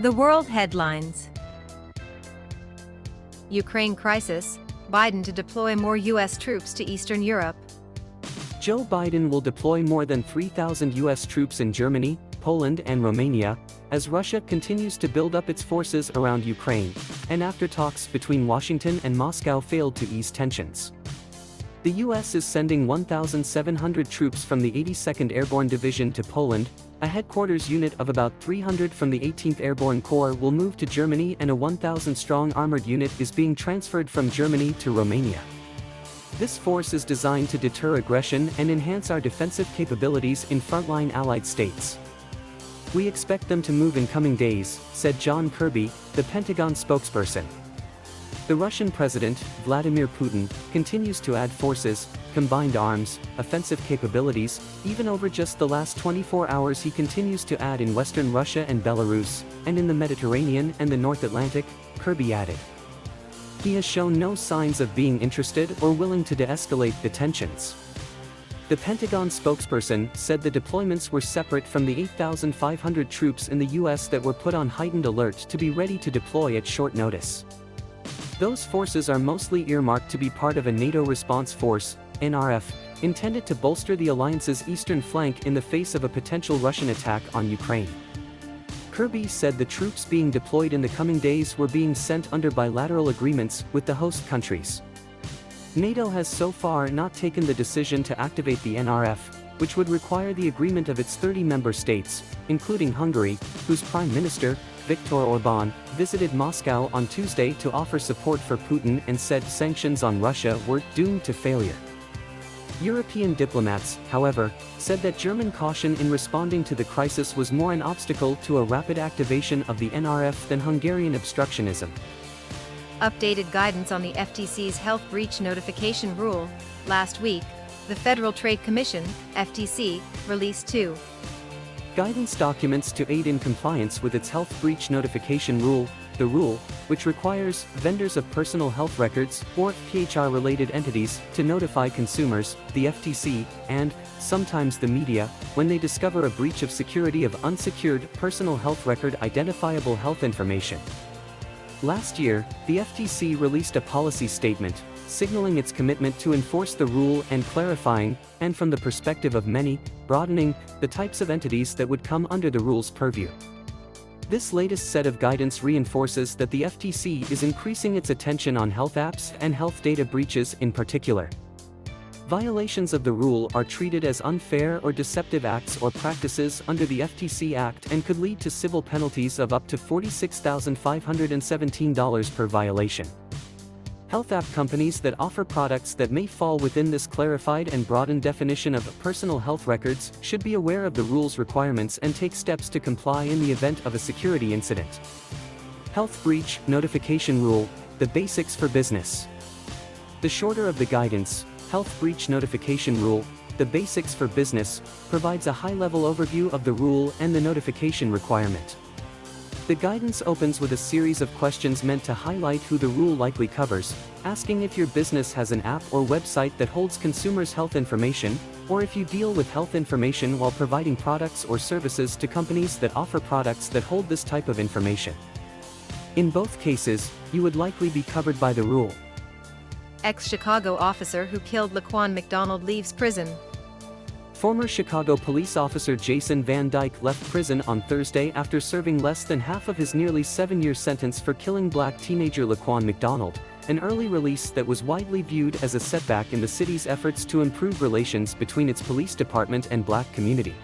The world headlines. Ukraine crisis, Biden to deploy more U.S. troops to Eastern Europe. Joe Biden will deploy more than 3,000 U.S. troops in Germany, Poland and Romania, as Russia continues to build up its forces around Ukraine, and after talks between Washington and Moscow failed to ease tensions. The U.S. is sending 1,700 troops from the 82nd Airborne Division to Poland, a headquarters unit of about 300 from the 18th Airborne Corps will move to Germany, and a 1,000-strong armored unit is being transferred from Germany to Romania. This force is designed to deter aggression and enhance our defensive capabilities in frontline allied states. We expect them to move in coming days, said John Kirby, the Pentagon spokesperson. The Russian President, Vladimir Putin, continues to add forces, combined arms, offensive capabilities. Even over just the last 24 hours he continues to add in western Russia and Belarus, and in the Mediterranean and the North Atlantic, Kirby added. He has shown no signs of being interested or willing to de-escalate the tensions. The Pentagon spokesperson said the deployments were separate from the 8,500 troops in the U.S. that were put on heightened alert to be ready to deploy at short notice. Those forces are mostly earmarked to be part of a NATO response force, NRF, intended to bolster the alliance's eastern flank in the face of a potential Russian attack on Ukraine. Kirby said the troops being deployed in the coming days were being sent under bilateral agreements with the host countries. NATO has so far not taken the decision to activate the NRF, which would require the agreement of its 30 member states, including Hungary, whose Prime Minister, Viktor Orbán, visited Moscow on Tuesday to offer support for Putin and said sanctions on Russia were doomed to failure. European diplomats, however, said that German caution in responding to the crisis was more an obstacle to a rapid activation of the NRF than Hungarian obstructionism. Updated guidance on the FTC's health breach notification rule. Last week, the Federal Trade Commission, FTC, released two guidance documents to aid in compliance with its health breach notification rule. The rule, which requires vendors of personal health records or PHR-related entities to notify consumers, the FTC, and sometimes the media, when they discover a breach of security of unsecured personal health record identifiable health information. Last year, the FTC released a policy statement, signaling its commitment to enforce the rule and clarifying, and from the perspective of many, broadening, the types of entities that would come under the rule's purview. This latest set of guidance reinforces that the FTC is increasing its attention on health apps and health data breaches in particular. Violations of the rule are treated as unfair or deceptive acts or practices under the FTC Act and could lead to civil penalties of up to $46,517 per violation. Health app companies that offer products that may fall within this clarified and broadened definition of personal health records should be aware of the rule's requirements and take steps to comply in the event of a security incident. Health Breach Notification Rule, the basics for business. The shorter of the guidance, Health Breach Notification Rule, the basics for business, provides a high-level overview of the rule and the notification requirement. The guidance opens with a series of questions meant to highlight who the rule likely covers, asking if your business has an app or website that holds consumers' health information, or if you deal with health information while providing products or services to companies that offer products that hold this type of information. In both cases, you would likely be covered by the rule. Ex-Chicago officer who killed Laquan McDonald leaves prison. Former Chicago police officer Jason Van Dyke left prison on Thursday after serving less than half of his nearly 7-year sentence for killing black teenager Laquan McDonald, an early release that was widely viewed as a setback in the city's efforts to improve relations between its police department and black community.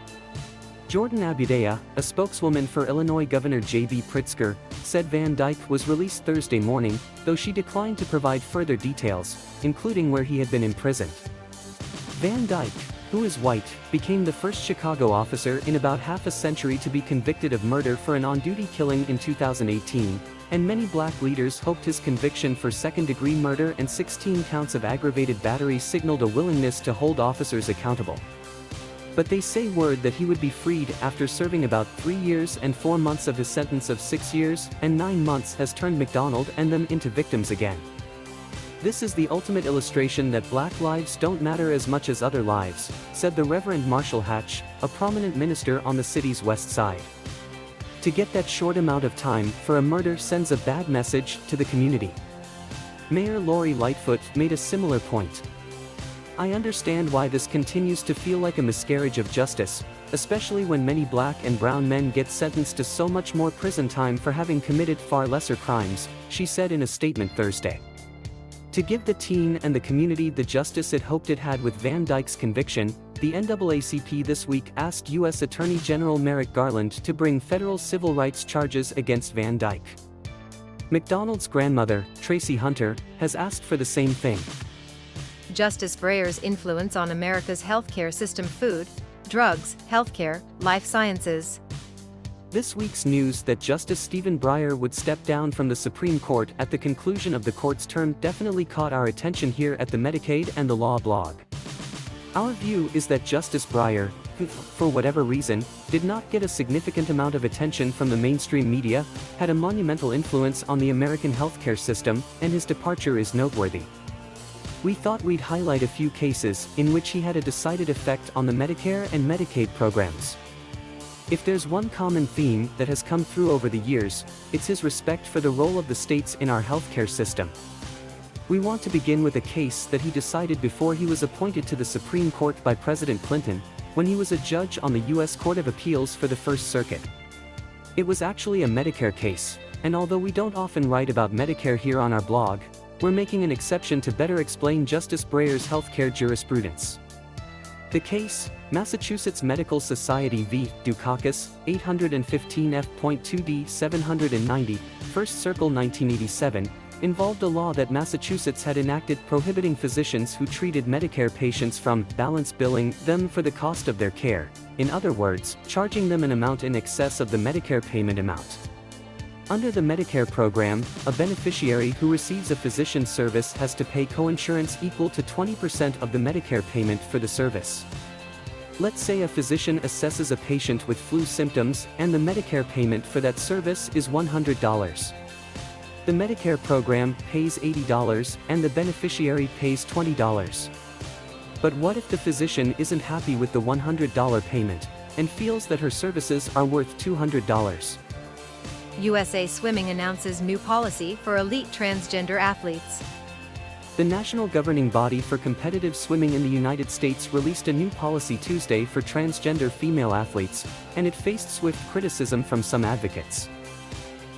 Jordan Abudaya, a spokeswoman for Illinois Governor J.B. Pritzker, said Van Dyke was released Thursday morning, though she declined to provide further details, including where he had been imprisoned. Van Dyke, who is white, became the first Chicago officer in about half a century to be convicted of murder for an on-duty killing in 2018, and many black leaders hoped his conviction for second-degree murder and 16 counts of aggravated battery signaled a willingness to hold officers accountable. But they say word that he would be freed after serving about 3 years and 4 months of his sentence of 6 years and 9 months has turned McDonald and them into victims again. This is the ultimate illustration that black lives don't matter as much as other lives, said the Reverend Marshall Hatch, a prominent minister on the city's west side. To get that short amount of time for a murder sends a bad message to the community. Mayor Lori Lightfoot made a similar point. I understand why this continues to feel like a miscarriage of justice, especially when many black and brown men get sentenced to so much more prison time for having committed far lesser crimes, she said in a statement Thursday. To give the teen and the community the justice it hoped it had with Van Dyke's conviction, the NAACP this week asked U.S. Attorney General Merrick Garland to bring federal civil rights charges against Van Dyke. McDonald's grandmother, Tracy Hunter, has asked for the same thing. Justice Breyer's influence on America's healthcare system: food, drugs, healthcare, life sciences. This week's news that Justice Stephen Breyer would step down from the Supreme Court at the conclusion of the court's term definitely caught our attention here at the Medicaid and the Law blog. Our view is that Justice Breyer, who, for whatever reason, did not get a significant amount of attention from the mainstream media, had a monumental influence on the American healthcare system, and his departure is noteworthy. We thought we'd highlight a few cases in which he had a decided effect on the Medicare and Medicaid programs. If there's one common theme that has come through over the years, it's his respect for the role of the states in our healthcare system. We want to begin with a case that he decided before he was appointed to the Supreme Court by President Clinton, when he was a judge on the U.S. Court of Appeals for the First Circuit. It was actually a Medicare case, and although we don't often write about Medicare here on our blog, we're making an exception to better explain Justice Breyer's healthcare jurisprudence. The case, Massachusetts Medical Society v. Dukakis, 815 F.2d 790, First Circle 1987, involved a law that Massachusetts had enacted prohibiting physicians who treated Medicare patients from balance billing them for the cost of their care, in other words, charging them an amount in excess of the Medicare payment amount. Under the Medicare program, a beneficiary who receives a physician service has to pay coinsurance equal to 20% of the Medicare payment for the service. Let's say a physician assesses a patient with flu symptoms and the Medicare payment for that service is $100. The Medicare program pays $80 and the beneficiary pays $20. But what if the physician isn't happy with the $100 payment and feels that her services are worth $200? USA Swimming announces new policy for elite transgender athletes. The national governing body for competitive swimming in the United States released a new policy Tuesday for transgender female athletes, and it faced swift criticism from some advocates.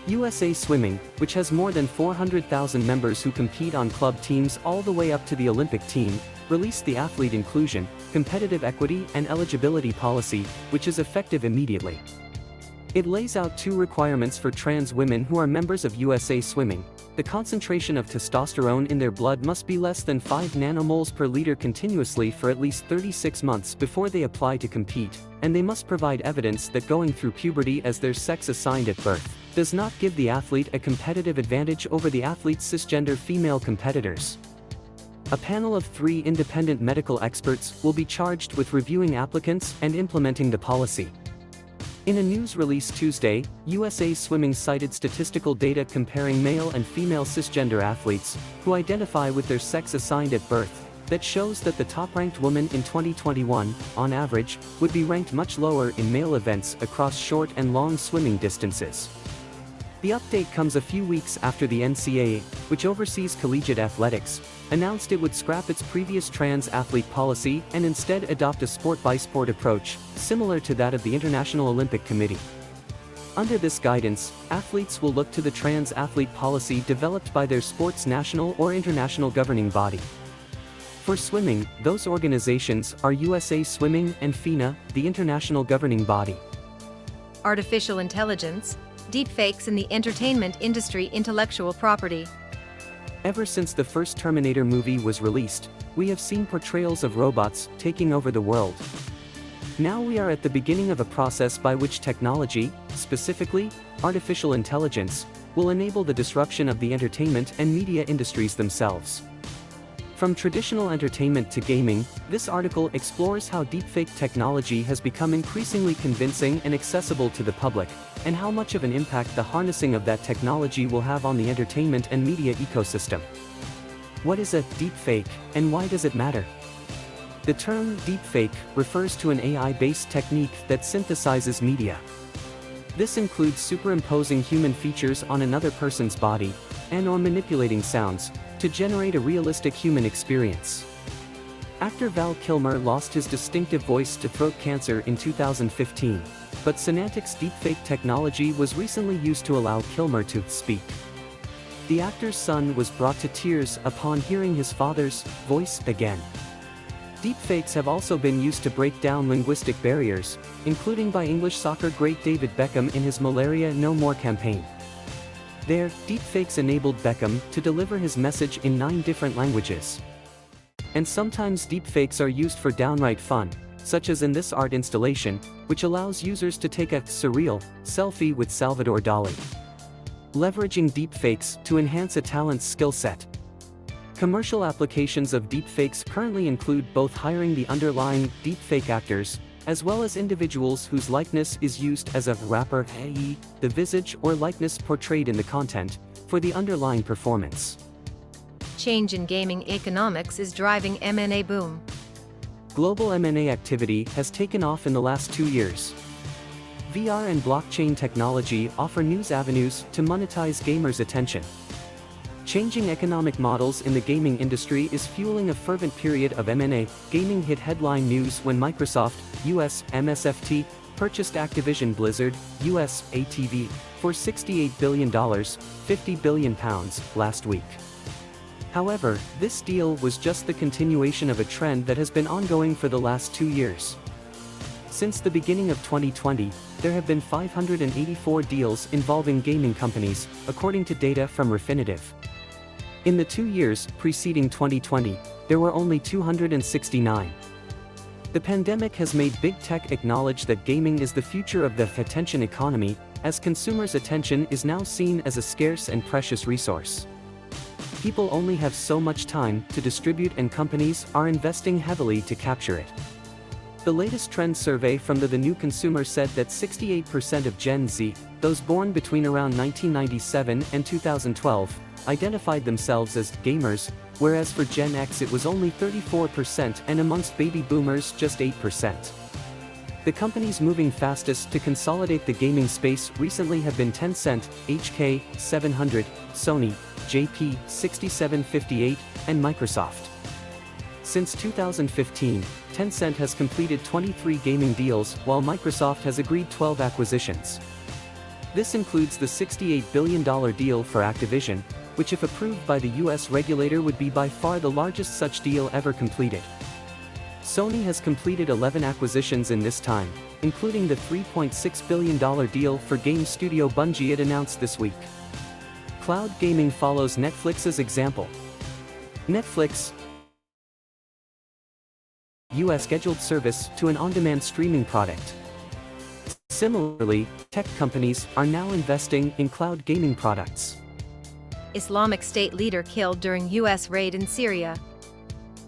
USA Swimming, which has more than 400,000 members who compete on club teams all the way up to the Olympic team, released the Athlete Inclusion, Competitive Equity and Eligibility Policy, which is effective immediately. It lays out two requirements for trans women who are members of USA Swimming. The concentration of testosterone in their blood must be less than 5 nanomoles per liter continuously for at least 36 months before they apply to compete, and they must provide evidence that going through puberty as their sex assigned at birth does not give the athlete a competitive advantage over the athlete's cisgender female competitors. A panel of 3 independent medical experts will be charged with reviewing applicants and implementing the policy. In a news release Tuesday, USA Swimming cited statistical data comparing male and female cisgender athletes, who identify with their sex assigned at birth, that shows that the top-ranked woman in 2021, on average, would be ranked much lower in male events across short and long swimming distances. The update comes a few weeks after the NCAA, which oversees collegiate athletics, announced it would scrap its previous trans athlete policy and instead adopt a sport-by-sport approach, similar to that of the International Olympic Committee. Under this guidance, athletes will look to the trans athlete policy developed by their sport's national or international governing body. For swimming, those organizations are USA Swimming and FINA, the international governing body. Artificial intelligence, deepfakes in the entertainment industry, intellectual property. Ever since the first Terminator movie was released, we have seen portrayals of robots taking over the world. Now we are at the beginning of a process by which technology, specifically, artificial intelligence, will enable the disruption of the entertainment and media industries themselves. From traditional entertainment to gaming, this article explores how deepfake technology has become increasingly convincing and accessible to the public, and how much of an impact the harnessing of that technology will have on the entertainment and media ecosystem. What is a deepfake, and why does it matter? The term deepfake refers to an AI-based technique that synthesizes media. This includes superimposing human features on another person's body, and/or manipulating sounds, to generate a realistic human experience. Actor Val Kilmer lost his distinctive voice to throat cancer in 2015, but Sonantic's deepfake technology was recently used to allow Kilmer to speak. The actor's son was brought to tears upon hearing his father's voice again. Deepfakes have also been used to break down linguistic barriers, including by English soccer great David Beckham in his Malaria No More campaign. There, deepfakes enabled Beckham to deliver his message in 9 different languages. And sometimes deepfakes are used for downright fun, such as in this art installation, which allows users to take a surreal selfie with Salvador Dali. Leveraging deepfakes to enhance a talent's skill set. Commercial applications of deepfakes currently include both hiring the underlying deepfake actors, as well as individuals whose likeness is used as a rapper, i.e., the visage or likeness portrayed in the content, for the underlying performance. Change in gaming economics is driving M&A boom. Global M&A activity has taken off in the last 2 years. VR and blockchain technology offer new avenues to monetize gamers' attention. Changing economic models in the gaming industry is fueling a fervent period of M&A. Gaming hit headline news when Microsoft, US, MSFT, purchased Activision Blizzard, US, ATV, for $68 billion, £50 billion, last week. However, this deal was just the continuation of a trend that has been ongoing for the last 2 years. Since the beginning of 2020, there have been 584 deals involving gaming companies, according to data from Refinitiv. In the 2 years preceding 2020, there were only 269. The pandemic has made big tech acknowledge that gaming is the future of the attention economy, as consumers' attention is now seen as a scarce and precious resource. People only have so much time to distribute, and companies are investing heavily to capture it. The latest trend survey from The New Consumer said that 68% of Gen Z, those born between around 1997 and 2012, identified themselves as gamers, whereas for Gen X it was only 34% and amongst baby boomers just 8%. The companies moving fastest to consolidate the gaming space recently have been Tencent, HK, 700, Sony, JP, 6758, and Microsoft. Since 2015, Tencent has completed 23 gaming deals, while Microsoft has agreed 12 acquisitions. This includes the $68 billion deal for Activision, which if approved by the US regulator would be by far the largest such deal ever completed. Sony has completed 11 acquisitions in this time, including the $3.6 billion deal for game studio Bungie it announced this week. Cloud gaming follows Netflix's example. Netflix, US scheduled service to an on-demand streaming product. Similarly, tech companies are now investing in cloud gaming products. Islamic State leader killed during US raid in Syria.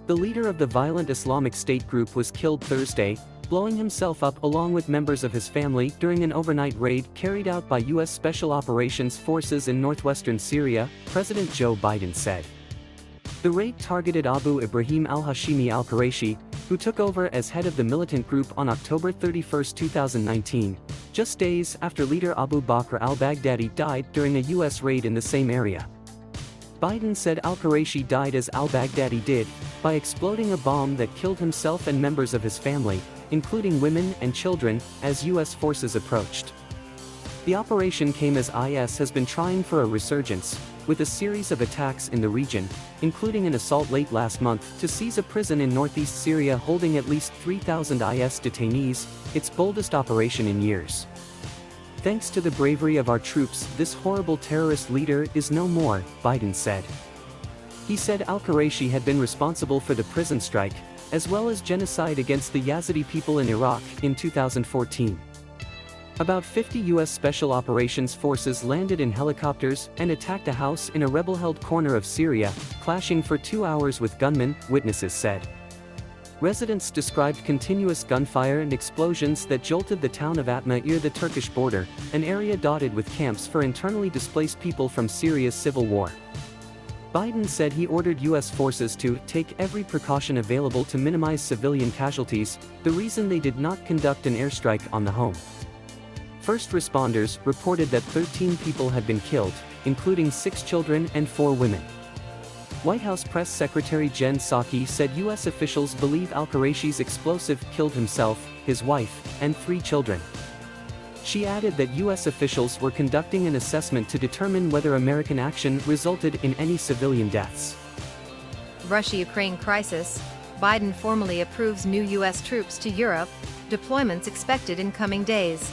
The leader of the violent Islamic State group was killed Thursday, blowing himself up along with members of his family during an overnight raid carried out by US Special Operations Forces in northwestern Syria, President Joe Biden said. The raid targeted Abu Ibrahim al-Hashimi al-Quraishi, who took over as head of the militant group on October 31, 2019, just days after leader Abu Bakr al-Baghdadi died during a US raid in the same area. Biden said al-Quraishi died as al-Baghdadi did, by exploding a bomb that killed himself and members of his family, including women and children, as US forces approached. The operation came as IS has been trying for a resurgence, with a series of attacks in the region, including an assault late last month to seize a prison in northeast Syria holding at least 3,000 IS detainees, its boldest operation in years. Thanks to the bravery of our troops, this horrible terrorist leader is no more, Biden said. He said al-Quraishi had been responsible for the prison strike, as well as genocide against the Yazidi people in Iraq in 2014. About 50 US Special Operations Forces landed in helicopters and attacked a house in a rebel-held corner of Syria, clashing for 2 hours with gunmen, witnesses said. Residents described continuous gunfire and explosions that jolted the town of Atma near the Turkish border, an area dotted with camps for internally displaced people from Syria's civil war. Biden said he ordered US forces to take every precaution available to minimize civilian casualties, the reason they did not conduct an airstrike on the home. First responders reported that 13 people had been killed, including 6 children and 4 women. White House Press Secretary Jen Psaki said U.S. officials believe al-Quraishi's explosive killed himself, his wife, and 3 children. She added that U.S. officials were conducting an assessment to determine whether American action resulted in any civilian deaths. Russia-Ukraine crisis. Biden formally approves new U.S. troops to Europe, deployments expected in coming days.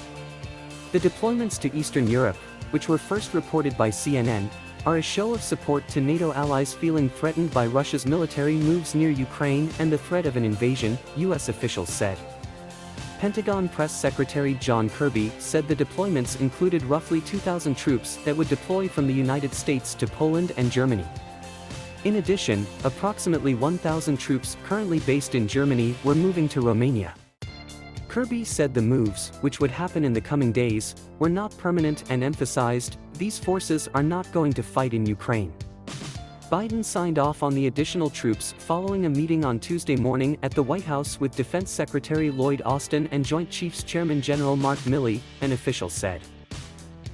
The deployments to Eastern Europe, which were first reported by CNN, are a show of support to NATO allies feeling threatened by Russia's military moves near Ukraine and the threat of an invasion, U.S. officials said. Pentagon Press Secretary John Kirby said the deployments included roughly 2,000 troops that would deploy from the United States to Poland and Germany. In addition, approximately 1,000 troops currently based in Germany were moving to Romania. Kirby said the moves, which would happen in the coming days, were not permanent and emphasized, these forces are not going to fight in Ukraine. Biden signed off on the additional troops following a meeting on Tuesday morning at the White House with Defense Secretary Lloyd Austin and Joint Chiefs Chairman General Mark Milley, an official said.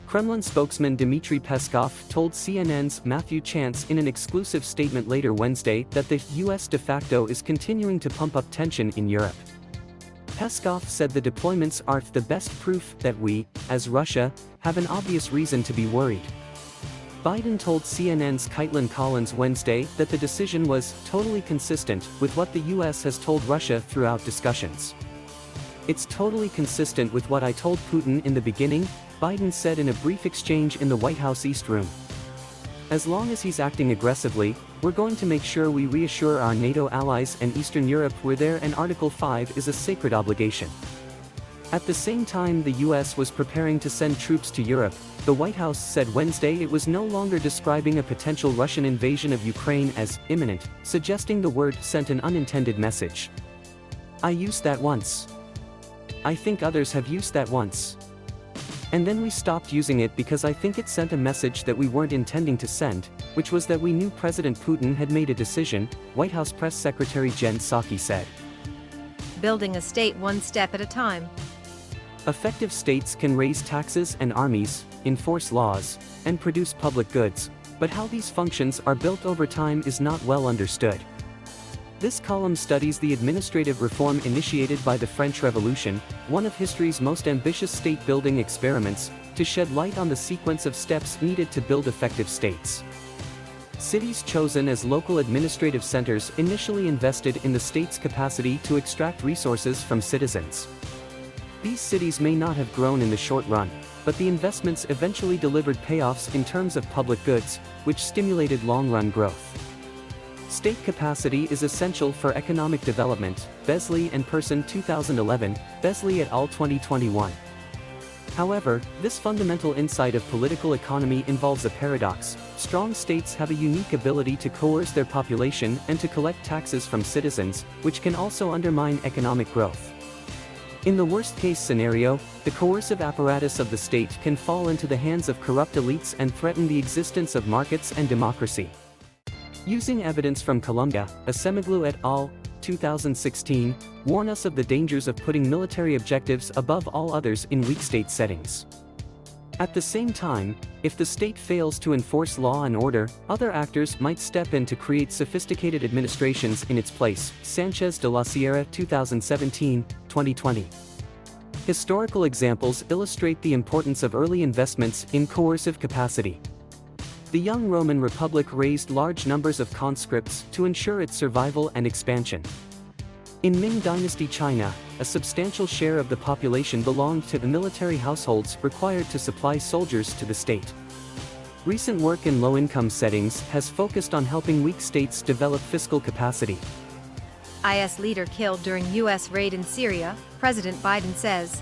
Kremlin spokesman Dmitry Peskov told CNN's Matthew Chance in an exclusive statement later Wednesday that the U.S. de facto is continuing to pump up tension in Europe. Peskov said the deployments are the best proof that we, as Russia, have an obvious reason to be worried. Biden told CNN's Caitlin Collins Wednesday that the decision was totally consistent with what the U.S. has told Russia throughout discussions. It's totally consistent with what I told Putin in the beginning, Biden said in a brief exchange in the White House East Room. As long as he's acting aggressively, we're going to make sure we reassure our NATO allies and Eastern Europe we're there, and Article 5 is a sacred obligation. At the same time the U.S. was preparing to send troops to Europe, the White House said Wednesday it was no longer describing a potential Russian invasion of Ukraine as imminent, suggesting the word sent an unintended message. I used that once. I think others have used that once. And then we stopped using it because I think it sent a message that we weren't intending to send, which was that we knew President Putin had made a decision, White House Press Secretary Jen Psaki said. Building a state one step at a time. Effective states can raise taxes and armies, enforce laws, and produce public goods, but how these functions are built over time is not well understood. This column studies the administrative reform initiated by the French Revolution, one of history's most ambitious state-building experiments, to shed light on the sequence of steps needed to build effective states. Cities chosen as local administrative centers initially invested in the state's capacity to extract resources from citizens. These cities may not have grown in the short run, but the investments eventually delivered payoffs in terms of public goods, which stimulated long-run growth. State capacity is essential for economic development, Besley and Person 2011, Besley et al. 2021. However, this fundamental insight of political economy involves a paradox. Strong states have a unique ability to coerce their population and to collect taxes from citizens, which can also undermine economic growth. In the worst-case scenario, the coercive apparatus of the state can fall into the hands of corrupt elites and threaten the existence of markets and democracy. Using evidence from Colombia, Asemoglu et al. 2016, warn us of the dangers of putting military objectives above all others in weak state settings. At the same time, if the state fails to enforce law and order, other actors might step in to create sophisticated administrations in its place. Sanchez de la Sierra 2017, 2020. Historical examples illustrate the importance of early investments in coercive capacity. The young Roman Republic raised large numbers of conscripts to ensure its survival and expansion. In Ming Dynasty China, a substantial share of the population belonged to the military households required to supply soldiers to the state. Recent work in low-income settings has focused on helping weak states develop fiscal capacity. IS leader killed during U.S. raid in Syria, President Biden says.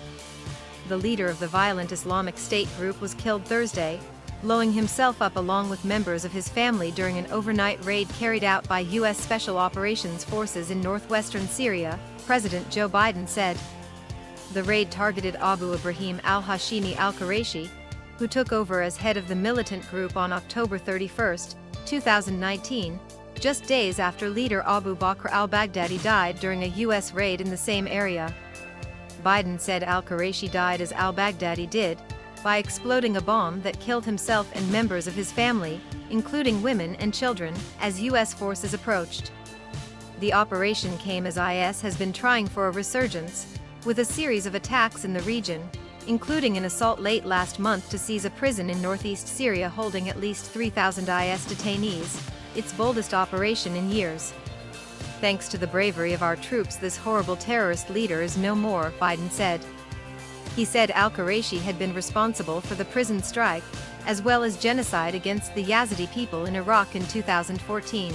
The leader of the violent Islamic State group was killed Thursday, blowing himself up along with members of his family during an overnight raid carried out by U.S. Special Operations Forces in northwestern Syria, President Joe Biden said. The raid targeted Abu Ibrahim al-Hashimi al-Quraishi, who took over as head of the militant group on October 31, 2019, just days after leader Abu Bakr al-Baghdadi died during a U.S. raid in the same area. Biden said al-Quraishi died as al-Baghdadi did, by exploding a bomb that killed himself and members of his family, including women and children, as U.S. forces approached. The operation came as IS has been trying for a resurgence, with a series of attacks in the region, including an assault late last month to seize a prison in northeast Syria holding at least 3,000 IS detainees, its boldest operation in years. Thanks to the bravery of our troops, this horrible terrorist leader is no more, Biden said. He said al-Quraishi had been responsible for the prison strike, as well as genocide against the Yazidi people in Iraq in 2014.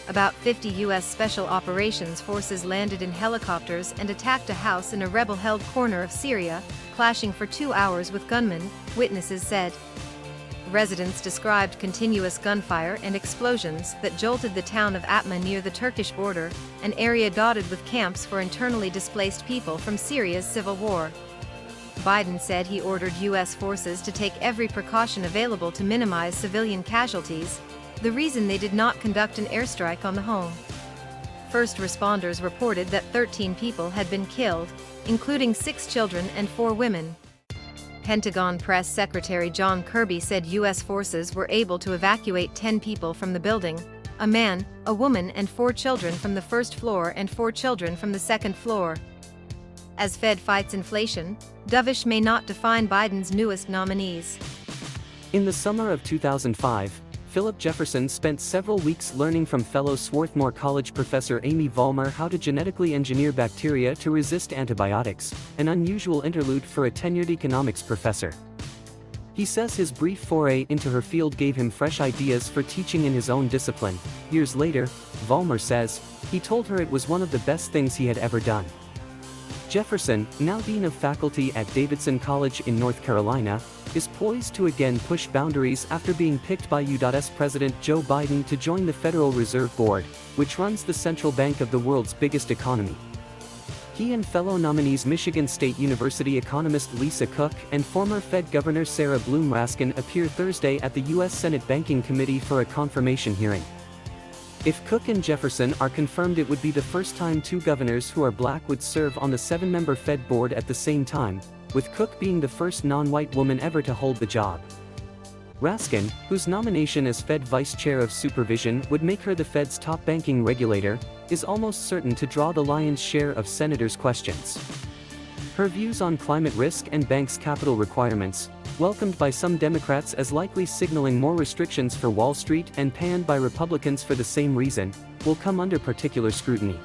About 50 U.S. Special Operations Forces landed in helicopters and attacked a house in a rebel-held corner of Syria, clashing for 2 hours with gunmen, witnesses said. Residents described continuous gunfire and explosions that jolted the town of Atma near the Turkish border, an area dotted with camps for internally displaced people from Syria's civil war. Biden said he ordered U.S. forces to take every precaution available to minimize civilian casualties, the reason they did not conduct an airstrike on the home. First responders reported that 13 people had been killed, including 6 children and 4 women. Pentagon Press Secretary John Kirby said U.S. forces were able to evacuate 10 people from the building, a man, a woman and 4 children from the first floor and 4 children from the second floor. As Fed fights inflation, dovish may not define Biden's newest nominees. In the summer of 2005, Philip Jefferson spent several weeks learning from fellow Swarthmore College professor Amy Vollmer how to genetically engineer bacteria to resist antibiotics, an unusual interlude for a tenured economics professor. He says his brief foray into her field gave him fresh ideas for teaching in his own discipline. Years later, Vollmer says, he told her it was one of the best things he had ever done. Jefferson, now Dean of Faculty at Davidson College in North Carolina, is poised to again push boundaries after being picked by U.S. President Joe Biden to join the Federal Reserve Board, which runs the central bank of the world's biggest economy. He and fellow nominees Michigan State University economist Lisa Cook and former Fed Governor Sarah Bloom Raskin appear Thursday at the U.S. Senate Banking Committee for a confirmation hearing. If Cook and Jefferson are confirmed, it would be the first time 2 governors who are black would serve on the 7-member Fed board at the same time, with Cook being the first non-white woman ever to hold the job. Raskin, whose nomination as Fed Vice Chair of Supervision would make her the Fed's top banking regulator, is almost certain to draw the lion's share of senators' questions. Her views on climate risk and banks' capital requirements, welcomed by some Democrats as likely signaling more restrictions for Wall Street and panned by Republicans for the same reason, will come under particular scrutiny.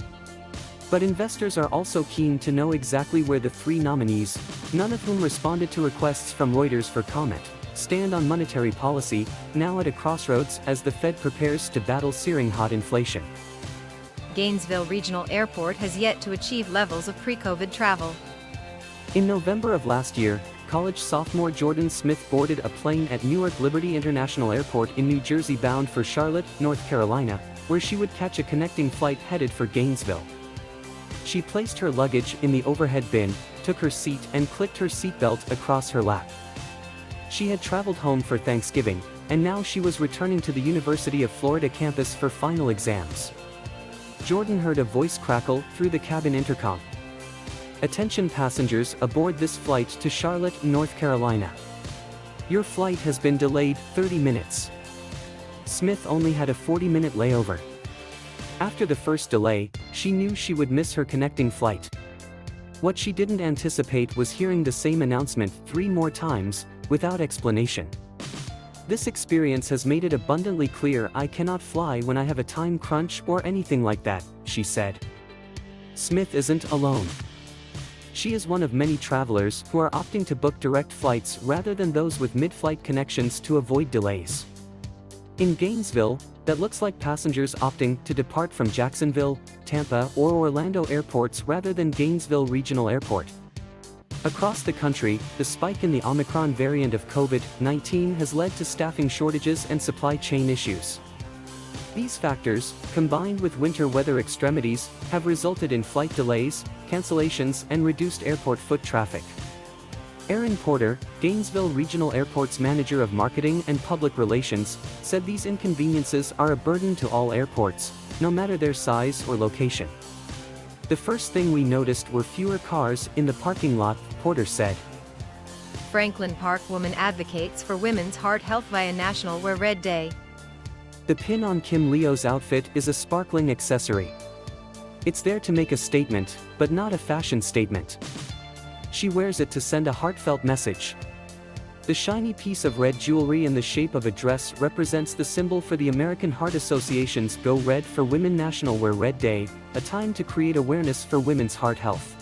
But investors are also keen to know exactly where the 3 nominees, none of whom responded to requests from Reuters for comment, stand on monetary policy, now at a crossroads as the Fed prepares to battle searing hot inflation. Gainesville Regional Airport has yet to achieve levels of pre-COVID travel. In November of last year, college sophomore Jordan Smith boarded a plane at Newark Liberty International Airport in New Jersey bound for Charlotte, North Carolina, where she would catch a connecting flight headed for Gainesville. She placed her luggage in the overhead bin, took her seat and clicked her seatbelt across her lap. She had traveled home for Thanksgiving, and now she was returning to the University of Florida campus for final exams. Jordan heard a voice crackle through the cabin intercom. Attention passengers aboard this flight to Charlotte, North Carolina. Your flight has been delayed 30 minutes. Smith only had a 40-minute layover. After the first delay, she knew she would miss her connecting flight. What she didn't anticipate was hearing the same announcement 3 more times, without explanation. This experience has made it abundantly clear I cannot fly when I have a time crunch or anything like that, she said. Smith isn't alone. She is one of many travelers who are opting to book direct flights rather than those with mid-flight connections to avoid delays. In Gainesville, that looks like passengers opting to depart from Jacksonville, Tampa, or Orlando airports rather than Gainesville Regional Airport. Across the country, the spike in the Omicron variant of COVID-19 has led to staffing shortages and supply chain issues. These factors, combined with winter weather extremities, have resulted in flight delays, cancellations, and reduced airport foot traffic. Aaron Porter, Gainesville Regional Airport's Manager of Marketing and Public Relations, said these inconveniences are a burden to all airports, no matter their size or location. The first thing we noticed were fewer cars in the parking lot, Porter said. Franklin Park woman advocates for women's heart health via National Wear Red Day. The pin on Kim Leo's outfit is a sparkling accessory. It's there to make a statement, but not a fashion statement. She wears it to send a heartfelt message. The shiny piece of red jewelry in the shape of a dress represents the symbol for the American Heart Association's Go Red for Women National Wear Red Day, a time to create awareness for women's heart health.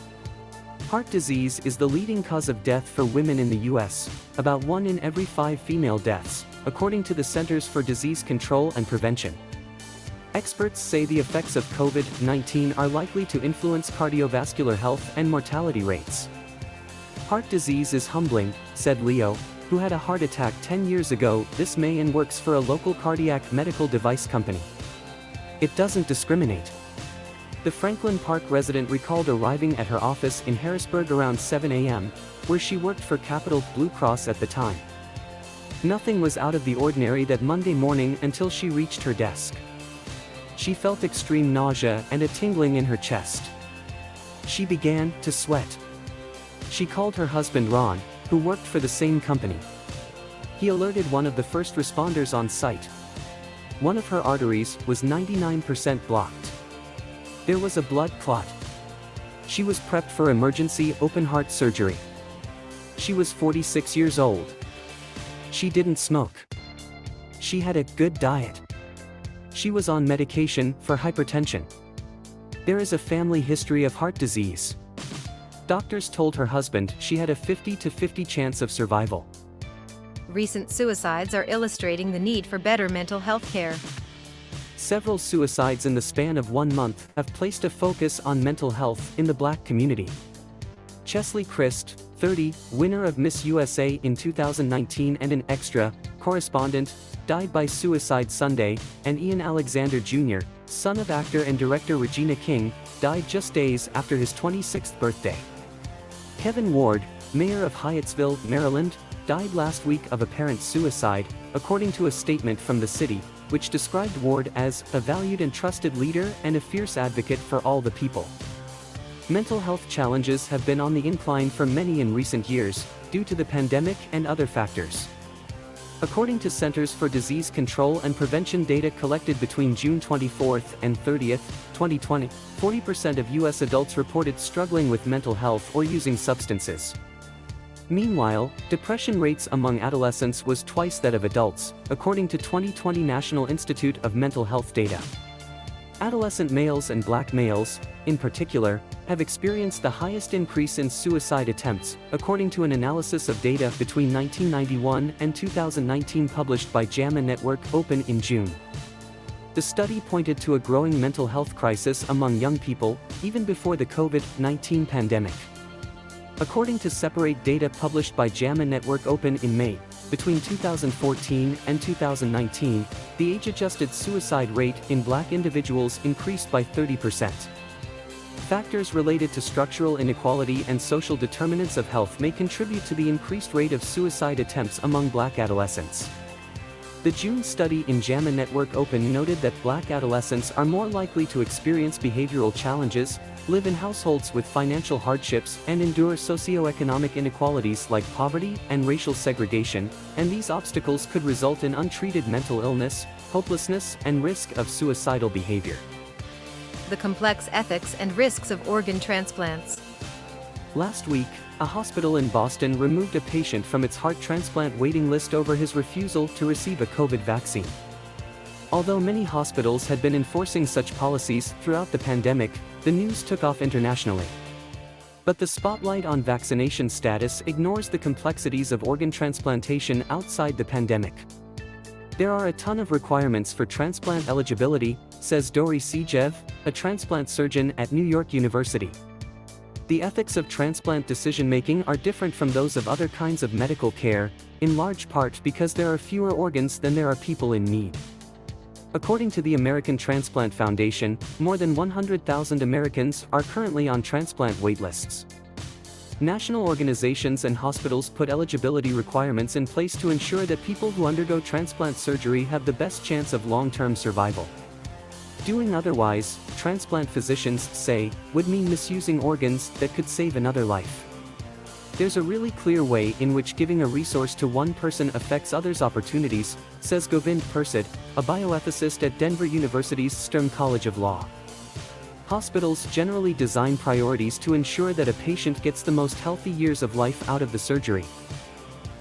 Heart disease is the leading cause of death for women in the U.S., about 1 in every 5 female deaths, according to the Centers for Disease Control and Prevention. Experts say the effects of COVID-19 are likely to influence cardiovascular health and mortality rates. Heart disease is humbling, said Leo, who had a heart attack 10 years ago this May and works for a local cardiac medical device company. It doesn't discriminate. The Franklin Park resident recalled arriving at her office in Harrisburg around 7 a.m., where she worked for Capital Blue Cross at the time. Nothing was out of the ordinary that Monday morning until she reached her desk. She felt extreme nausea and a tingling in her chest. She began to sweat. She called her husband Ron, who worked for the same company. He alerted one of the first responders on site. One of her arteries was 99% blocked. There was a blood clot. She was prepped for emergency open-heart surgery. She was 46 years old. She didn't smoke. She had a good diet. She was on medication for hypertension. There is a family history of heart disease. Doctors told her husband she had a 50-50 chance of survival. Recent suicides are illustrating the need for better mental health care. Several suicides in the span of 1 month have placed a focus on mental health in the Black community. Chesley Christ, 30, winner of Miss USA in 2019 and an extra correspondent, died by suicide Sunday, and Ian Alexander Jr., son of actor and director Regina King, died just days after his 26th birthday. Kevin Ward, mayor of Hyattsville, Maryland, died last week of apparent suicide, according to a statement from the city, which described Ward as a valued and trusted leader and a fierce advocate for all the people. Mental health challenges have been on the incline for many in recent years, due to the pandemic and other factors. According to Centers for Disease Control and Prevention data collected between June 24 and 30, 2020, 40% of U.S. adults reported struggling with mental health or using substances. Meanwhile, depression rates among adolescents was twice that of adults, according to 2020 National Institute of Mental Health data. Adolescent males and Black males, in particular, have experienced the highest increase in suicide attempts, according to an analysis of data between 1991 and 2019 published by JAMA Network Open in June. The study pointed to a growing mental health crisis among young people, even before the COVID-19 pandemic. According to separate data published by JAMA Network Open in May, between 2014 and 2019, the age-adjusted suicide rate in Black individuals increased by 30%. Factors related to structural inequality and social determinants of health may contribute to the increased rate of suicide attempts among Black adolescents. The June study in JAMA Network Open noted that Black adolescents are more likely to experience behavioral challenges, live in households with financial hardships, and endure socioeconomic inequalities like poverty and racial segregation, and these obstacles could result in untreated mental illness, hopelessness, and risk of suicidal behavior. The complex ethics and risks of organ transplants. Last week, a hospital in Boston removed a patient from its heart transplant waiting list over his refusal to receive a COVID vaccine. Although many hospitals had been enforcing such policies throughout the pandemic, the news took off internationally. But the spotlight on vaccination status ignores the complexities of organ transplantation outside the pandemic. There are a ton of requirements for transplant eligibility, says Dori Sejev, a transplant surgeon at New York University. The ethics of transplant decision-making are different from those of other kinds of medical care, in large part because there are fewer organs than there are people in need. According to the American Transplant Foundation, more than 100,000 Americans are currently on transplant waitlists. National organizations and hospitals put eligibility requirements in place to ensure that people who undergo transplant surgery have the best chance of long-term survival. Doing otherwise, transplant physicians say, would mean misusing organs that could save another life. There's a really clear way in which giving a resource to one person affects others' opportunities, says Govind Persad, a bioethicist at Denver University's Stern College of Law. Hospitals generally design priorities to ensure that a patient gets the most healthy years of life out of the surgery.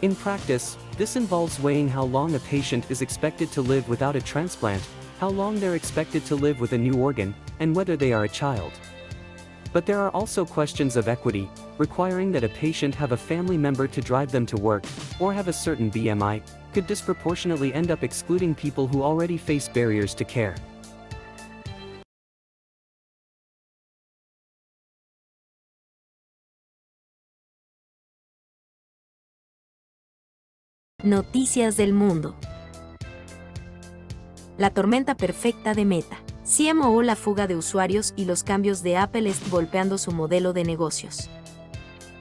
In practice, this involves weighing how long a patient is expected to live without a transplant, how long they're expected to live with a new organ, and whether they are a child. But there are also questions of equity, requiring that a patient have a family member to drive them to work, or have a certain BMI, could disproportionately end up excluding people who already face barriers to care. Noticias del mundo. La tormenta perfecta de Meta. CMO, la fuga de usuarios y los cambios de Apple están golpeando su modelo de negocios.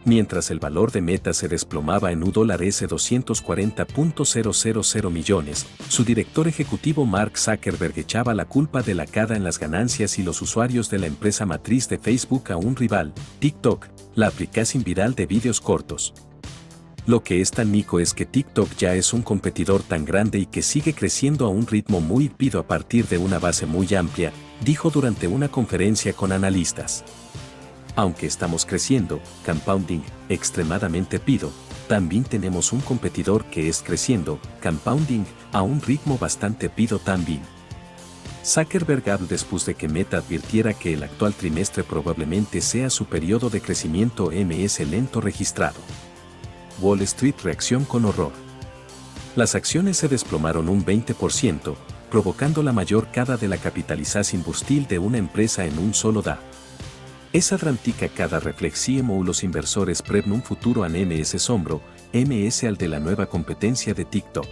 Mientras el valor de Meta se desplomaba en $240.000 millones, su director ejecutivo Mark Zuckerberg echaba la culpa de la caída en las ganancias y los usuarios de la empresa matriz de Facebook a un rival, TikTok, la aplicación viral de vídeos cortos. Lo que es tan mico es que TikTok ya es un competidor tan grande y que sigue creciendo a un ritmo muy rápido a partir de una base muy amplia, dijo durante una conferencia con analistas. Aunque estamos creciendo, compounding, extremadamente rápido, también tenemos un competidor que es creciendo, compounding, a un ritmo bastante rápido también. Zuckerberg habló después de que Meta advirtiera que el actual trimestre probablemente sea su periodo de crecimiento más lento registrado. Wall Street reacción con horror. Las acciones se desplomaron un 20%, provocando la mayor caída de la capitalización bursátil de una empresa en un solo día. Esa drástica caída reflexión los inversores prevén un futuro a MS sombro, MS al de la nueva competencia de TikTok.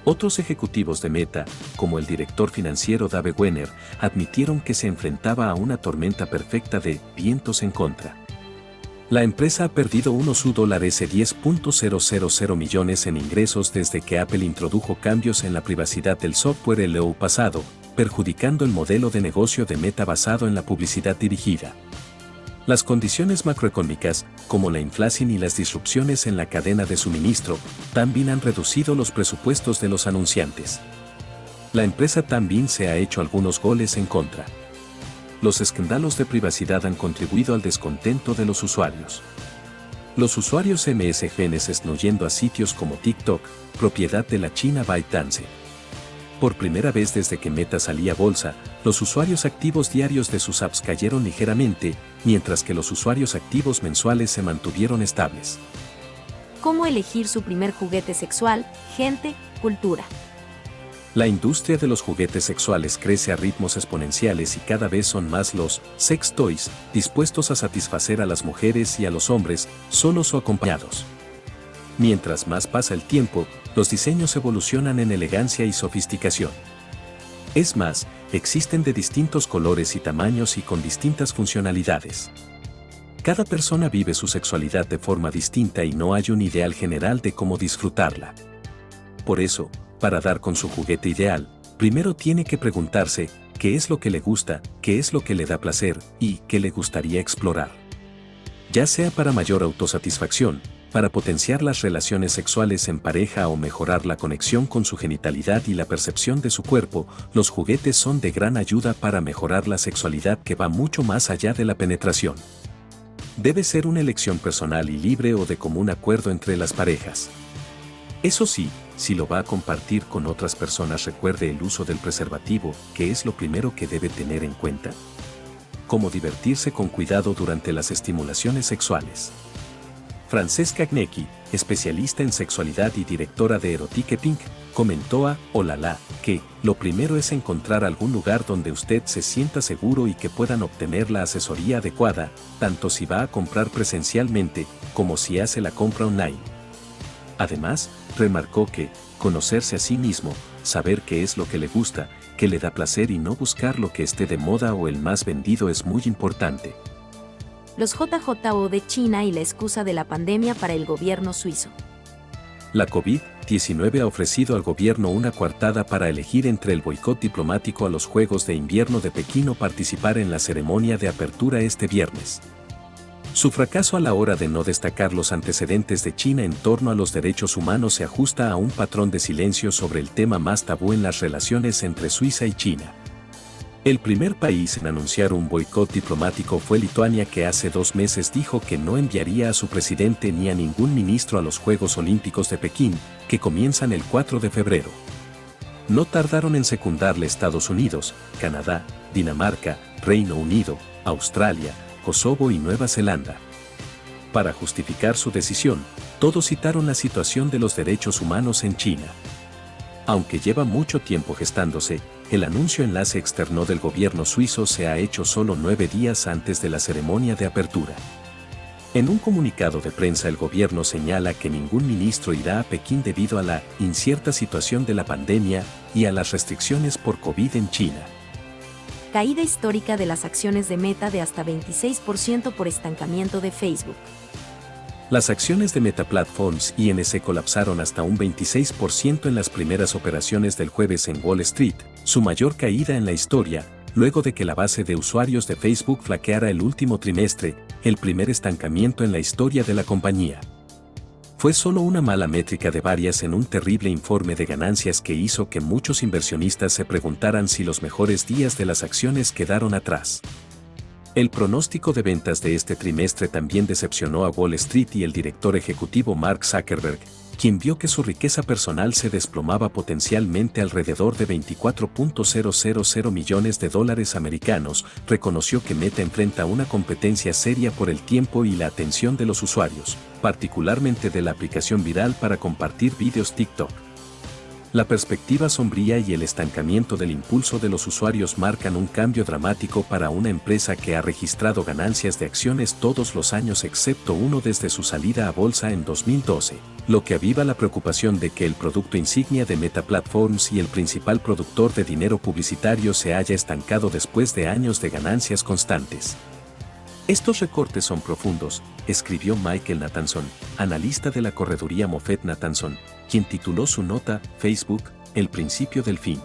Otros ejecutivos de Meta, como el director financiero Dave Wenner, admitieron que se enfrentaba a una tormenta perfecta de vientos en contra. La empresa ha perdido unos $10.000 millones en ingresos desde que Apple introdujo cambios en la privacidad del software el año pasado, perjudicando el modelo de negocio de Meta basado en la publicidad dirigida. Las condiciones macroeconómicas, como la inflación y las disrupciones en la cadena de suministro, también han reducido los presupuestos de los anunciantes. La empresa también se ha hecho algunos goles en contra. Los escándalos de privacidad han contribuido al descontento de los usuarios. Los usuarios MSGN están yendo a sitios como TikTok, propiedad de la China ByteDance. Por primera vez desde que Meta salía a bolsa, los usuarios activos diarios de sus apps cayeron ligeramente, mientras que los usuarios activos mensuales se mantuvieron estables. ¿Cómo elegir su primer juguete sexual? Gente, cultura. La industria de los juguetes sexuales crece a ritmos exponenciales y cada vez son más los sex toys dispuestos a satisfacer a las mujeres y a los hombres, solos o acompañados. Mientras más pasa el tiempo, los diseños evolucionan en elegancia y sofisticación. Es más, existen de distintos colores y tamaños y con distintas funcionalidades. Cada persona vive su sexualidad de forma distinta y no hay un ideal general de cómo disfrutarla. Por eso, para dar con su juguete ideal, primero tiene que preguntarse qué es lo que le gusta, qué es lo que le da placer y qué le gustaría explorar. Ya sea para mayor autosatisfacción, para potenciar las relaciones sexuales en pareja o mejorar la conexión con su genitalidad y la percepción de su cuerpo, los juguetes son de gran ayuda para mejorar la sexualidad que va mucho más allá de la penetración. Debe ser una elección personal y libre o de común acuerdo entre las parejas. Eso sí, si lo va a compartir con otras personas, recuerde el uso del preservativo, que es lo primero que debe tener en cuenta. Cómo divertirse con cuidado durante las estimulaciones sexuales. Francesca Gnecchi, especialista en sexualidad y directora de Erotique Pink, comentó a Olala que lo primero es encontrar algún lugar donde usted se sienta seguro y que puedan obtener la asesoría adecuada, tanto si va a comprar presencialmente como si hace la compra online. Además, remarcó que conocerse a sí mismo, saber qué es lo que le gusta, qué le da placer y no buscar lo que esté de moda o el más vendido es muy importante. Los JJO de China y la excusa de la pandemia para el gobierno suizo. La COVID-19 ha ofrecido al gobierno una coartada para elegir entre el boicot diplomático a los Juegos de Invierno de Pekín o participar en la ceremonia de apertura este viernes. Su fracaso a la hora de no destacar los antecedentes de China en torno a los derechos humanos se ajusta a un patrón de silencio sobre el tema más tabú en las relaciones entre Suiza y China. El primer país en anunciar un boicot diplomático fue Lituania, que hace 2 meses dijo que no enviaría a su presidente ni a ningún ministro a los Juegos Olímpicos de Pekín, que comienzan el 4 de febrero. No tardaron en secundarle Estados Unidos, Canadá, Dinamarca, Reino Unido, Australia, Kosovo y Nueva Zelanda. Para justificar su decisión, todos citaron la situación de los derechos humanos en China. Aunque lleva mucho tiempo gestándose, el anuncio enlace externo del gobierno suizo se ha hecho solo 9 días antes de la ceremonia de apertura. En un comunicado de prensa, el gobierno señala que ningún ministro irá a Pekín debido a la incierta situación de la pandemia y a las restricciones por COVID en China. Caída histórica de las acciones de Meta de hasta 26% por estancamiento de Facebook. Las acciones de Meta Platforms Inc. colapsaron hasta un 26% en las primeras operaciones del jueves en Wall Street, su mayor caída en la historia, luego de que la base de usuarios de Facebook flaqueara el último trimestre, el primer estancamiento en la historia de la compañía. Fue solo una mala métrica de varias en un terrible informe de ganancias que hizo que muchos inversionistas se preguntaran si los mejores días de las acciones quedaron atrás. El pronóstico de ventas de este trimestre también decepcionó a Wall Street y el director ejecutivo Mark Zuckerberg, quien vio que su riqueza personal se desplomaba potencialmente alrededor de $24.000 millones americanos, reconoció que Meta enfrenta una competencia seria por el tiempo y la atención de los usuarios, particularmente de la aplicación viral para compartir vídeos TikTok. La perspectiva sombría y el estancamiento del impulso de los usuarios marcan un cambio dramático para una empresa que ha registrado ganancias de acciones todos los años excepto uno desde su salida a bolsa en 2012, lo que aviva la preocupación de que el producto insignia de Meta Platforms y el principal productor de dinero publicitario se haya estancado después de años de ganancias constantes. Estos recortes son profundos, escribió Michael Nathanson, analista de la correduría Moffett Nathanson, quien tituló su nota, Facebook, el principio del fin.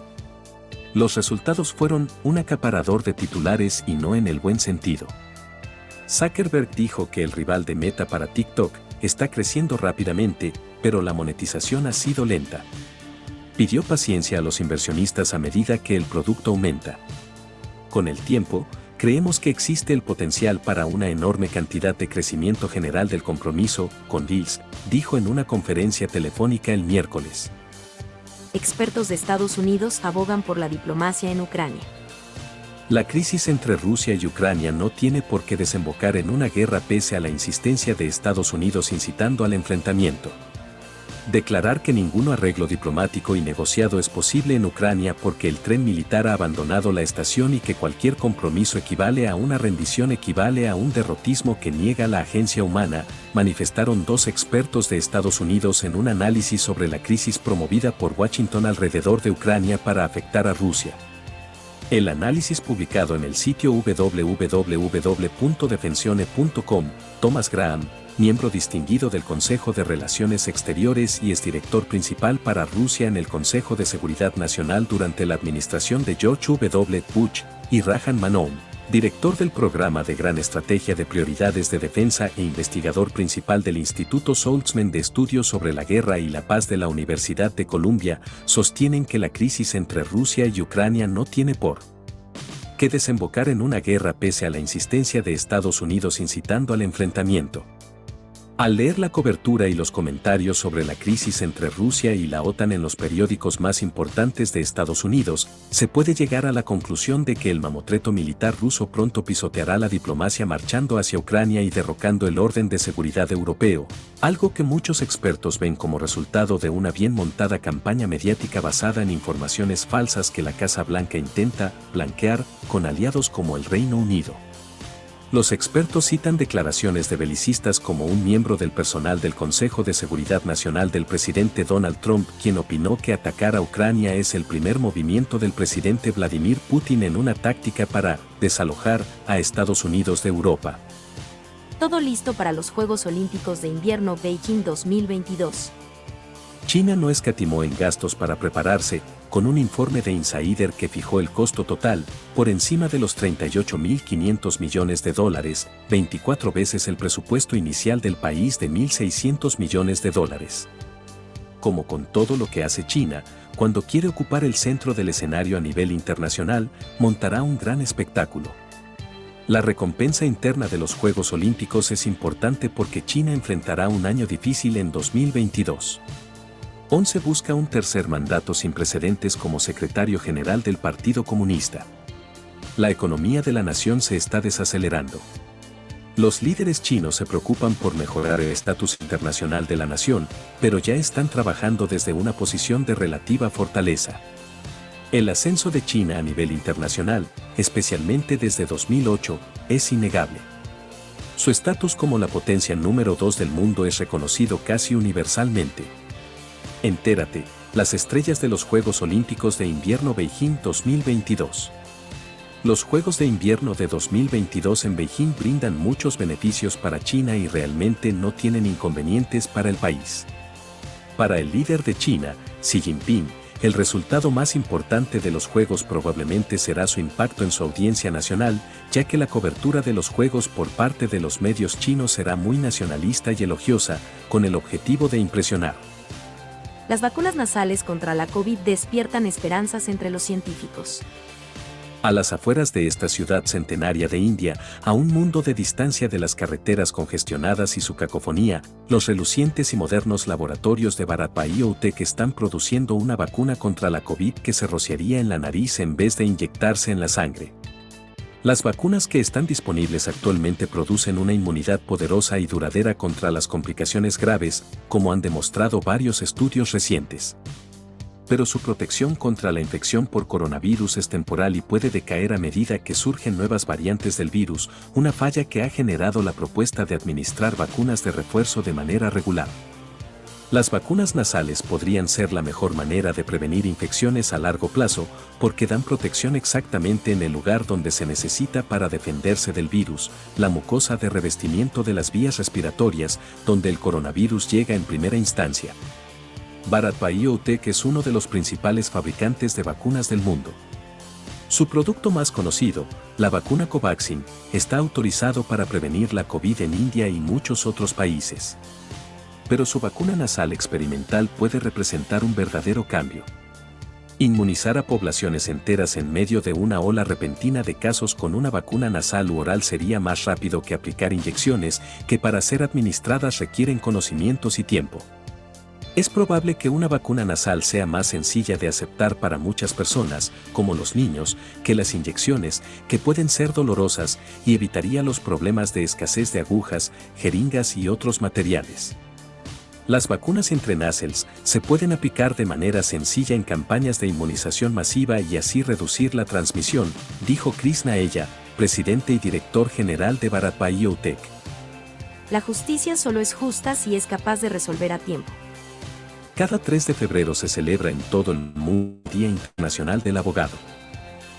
Los resultados fueron un acaparador de titulares y no en el buen sentido. Zuckerberg dijo que el rival de Meta para TikTok está creciendo rápidamente, pero la monetización ha sido lenta. Pidió paciencia a los inversionistas a medida que el producto aumenta. Con el tiempo, creemos que existe el potencial para una enorme cantidad de crecimiento general del compromiso con deals, dijo en una conferencia telefónica el miércoles. Expertos de Estados Unidos abogan por la diplomacia en Ucrania. La crisis entre Rusia y Ucrania no tiene por qué desembocar en una guerra pese a la insistencia de Estados Unidos incitando al enfrentamiento. Declarar que ningún arreglo diplomático y negociado es posible en Ucrania porque el tren militar ha abandonado la estación y que cualquier compromiso equivale a una rendición, equivale a un derrotismo que niega la agencia humana, manifestaron 2 expertos de Estados Unidos en un análisis sobre la crisis promovida por Washington alrededor de Ucrania para afectar a Rusia. El análisis publicado en el sitio www.defensione.com, Thomas Graham, miembro distinguido del Consejo de Relaciones Exteriores y exdirector principal para Rusia en el Consejo de Seguridad Nacional durante la administración de George W. Bush, y Rajan Manon, director del Programa de Gran Estrategia de Prioridades de Defensa e investigador principal del Instituto Saltzman de Estudios sobre la Guerra y la Paz de la Universidad de Columbia, sostienen que la crisis entre Rusia y Ucrania no tiene por qué desembocar en una guerra pese a la insistencia de Estados Unidos incitando al enfrentamiento. Al leer la cobertura y los comentarios sobre la crisis entre Rusia y la OTAN en los periódicos más importantes de Estados Unidos, se puede llegar a la conclusión de que el mamotreto militar ruso pronto pisoteará la diplomacia marchando hacia Ucrania y derrocando el orden de seguridad europeo, algo que muchos expertos ven como resultado de una bien montada campaña mediática basada en informaciones falsas que la Casa Blanca intenta blanquear con aliados como el Reino Unido. Los expertos citan declaraciones de belicistas como un miembro del personal del Consejo de Seguridad Nacional del presidente Donald Trump, quien opinó que atacar a Ucrania es el primer movimiento del presidente Vladimir Putin en una táctica para desalojar a Estados Unidos de Europa. Todo listo para los Juegos Olímpicos de Invierno Beijing 2022. China no escatimó en gastos para prepararse, con un informe de Insider que fijó el costo total por encima de los $38.500 millones, 24 veces el presupuesto inicial del país de $1.600 millones. Como con todo lo que hace China, cuando quiere ocupar el centro del escenario a nivel internacional, montará un gran espectáculo. La recompensa interna de los Juegos Olímpicos es importante porque China enfrentará un año difícil en 2022. 11 busca un tercer mandato sin precedentes como secretario general del Partido Comunista. La economía de la nación se está desacelerando. Los líderes chinos se preocupan por mejorar el estatus internacional de la nación, pero ya están trabajando desde una posición de relativa fortaleza. El ascenso de China a nivel internacional, especialmente desde 2008, es innegable. Su estatus como la potencia número 2 del mundo es reconocido casi universalmente. Entérate, las estrellas de los Juegos Olímpicos de Invierno Beijing 2022. Los Juegos de Invierno de 2022 en Beijing brindan muchos beneficios para China y realmente no tienen inconvenientes para el país. Para el líder de China, Xi Jinping, el resultado más importante de los Juegos probablemente será su impacto en su audiencia nacional, ya que la cobertura de los Juegos por parte de los medios chinos será muy nacionalista y elogiosa, con el objetivo de impresionar. Las vacunas nasales contra la COVID despiertan esperanzas entre los científicos. A las afueras de esta ciudad centenaria de India, a un mundo de distancia de las carreteras congestionadas y su cacofonía, los relucientes y modernos laboratorios de Bharat Biotech están produciendo una vacuna contra la COVID que se rociaría en la nariz en vez de inyectarse en la sangre. Las vacunas que están disponibles actualmente producen una inmunidad poderosa y duradera contra las complicaciones graves, como han demostrado varios estudios recientes. Pero su protección contra la infección por coronavirus es temporal y puede decaer a medida que surgen nuevas variantes del virus, una falla que ha generado la propuesta de administrar vacunas de refuerzo de manera regular. Las vacunas nasales podrían ser la mejor manera de prevenir infecciones a largo plazo porque dan protección exactamente en el lugar donde se necesita para defenderse del virus, la mucosa de revestimiento de las vías respiratorias, donde el coronavirus llega en primera instancia. Bharat Biotech es uno de los principales fabricantes de vacunas del mundo. Su producto más conocido, la vacuna Covaxin, está autorizado para prevenir la COVID en India y muchos otros países. Pero su vacuna nasal experimental puede representar un verdadero cambio. Inmunizar a poblaciones enteras en medio de una ola repentina de casos con una vacuna nasal u oral sería más rápido que aplicar inyecciones que para ser administradas requieren conocimientos y tiempo. Es probable que una vacuna nasal sea más sencilla de aceptar para muchas personas, como los niños, que las inyecciones, que pueden ser dolorosas, y evitaría los problemas de escasez de agujas, jeringas y otros materiales. Las vacunas intranasales se pueden aplicar de manera sencilla en campañas de inmunización masiva y así reducir la transmisión, dijo Krishna Ella, presidente y director general de Bharat Biotech. La justicia solo es justa si es capaz de resolver a tiempo. Cada 3 de febrero se celebra en todo el mundo el Día Internacional del Abogado.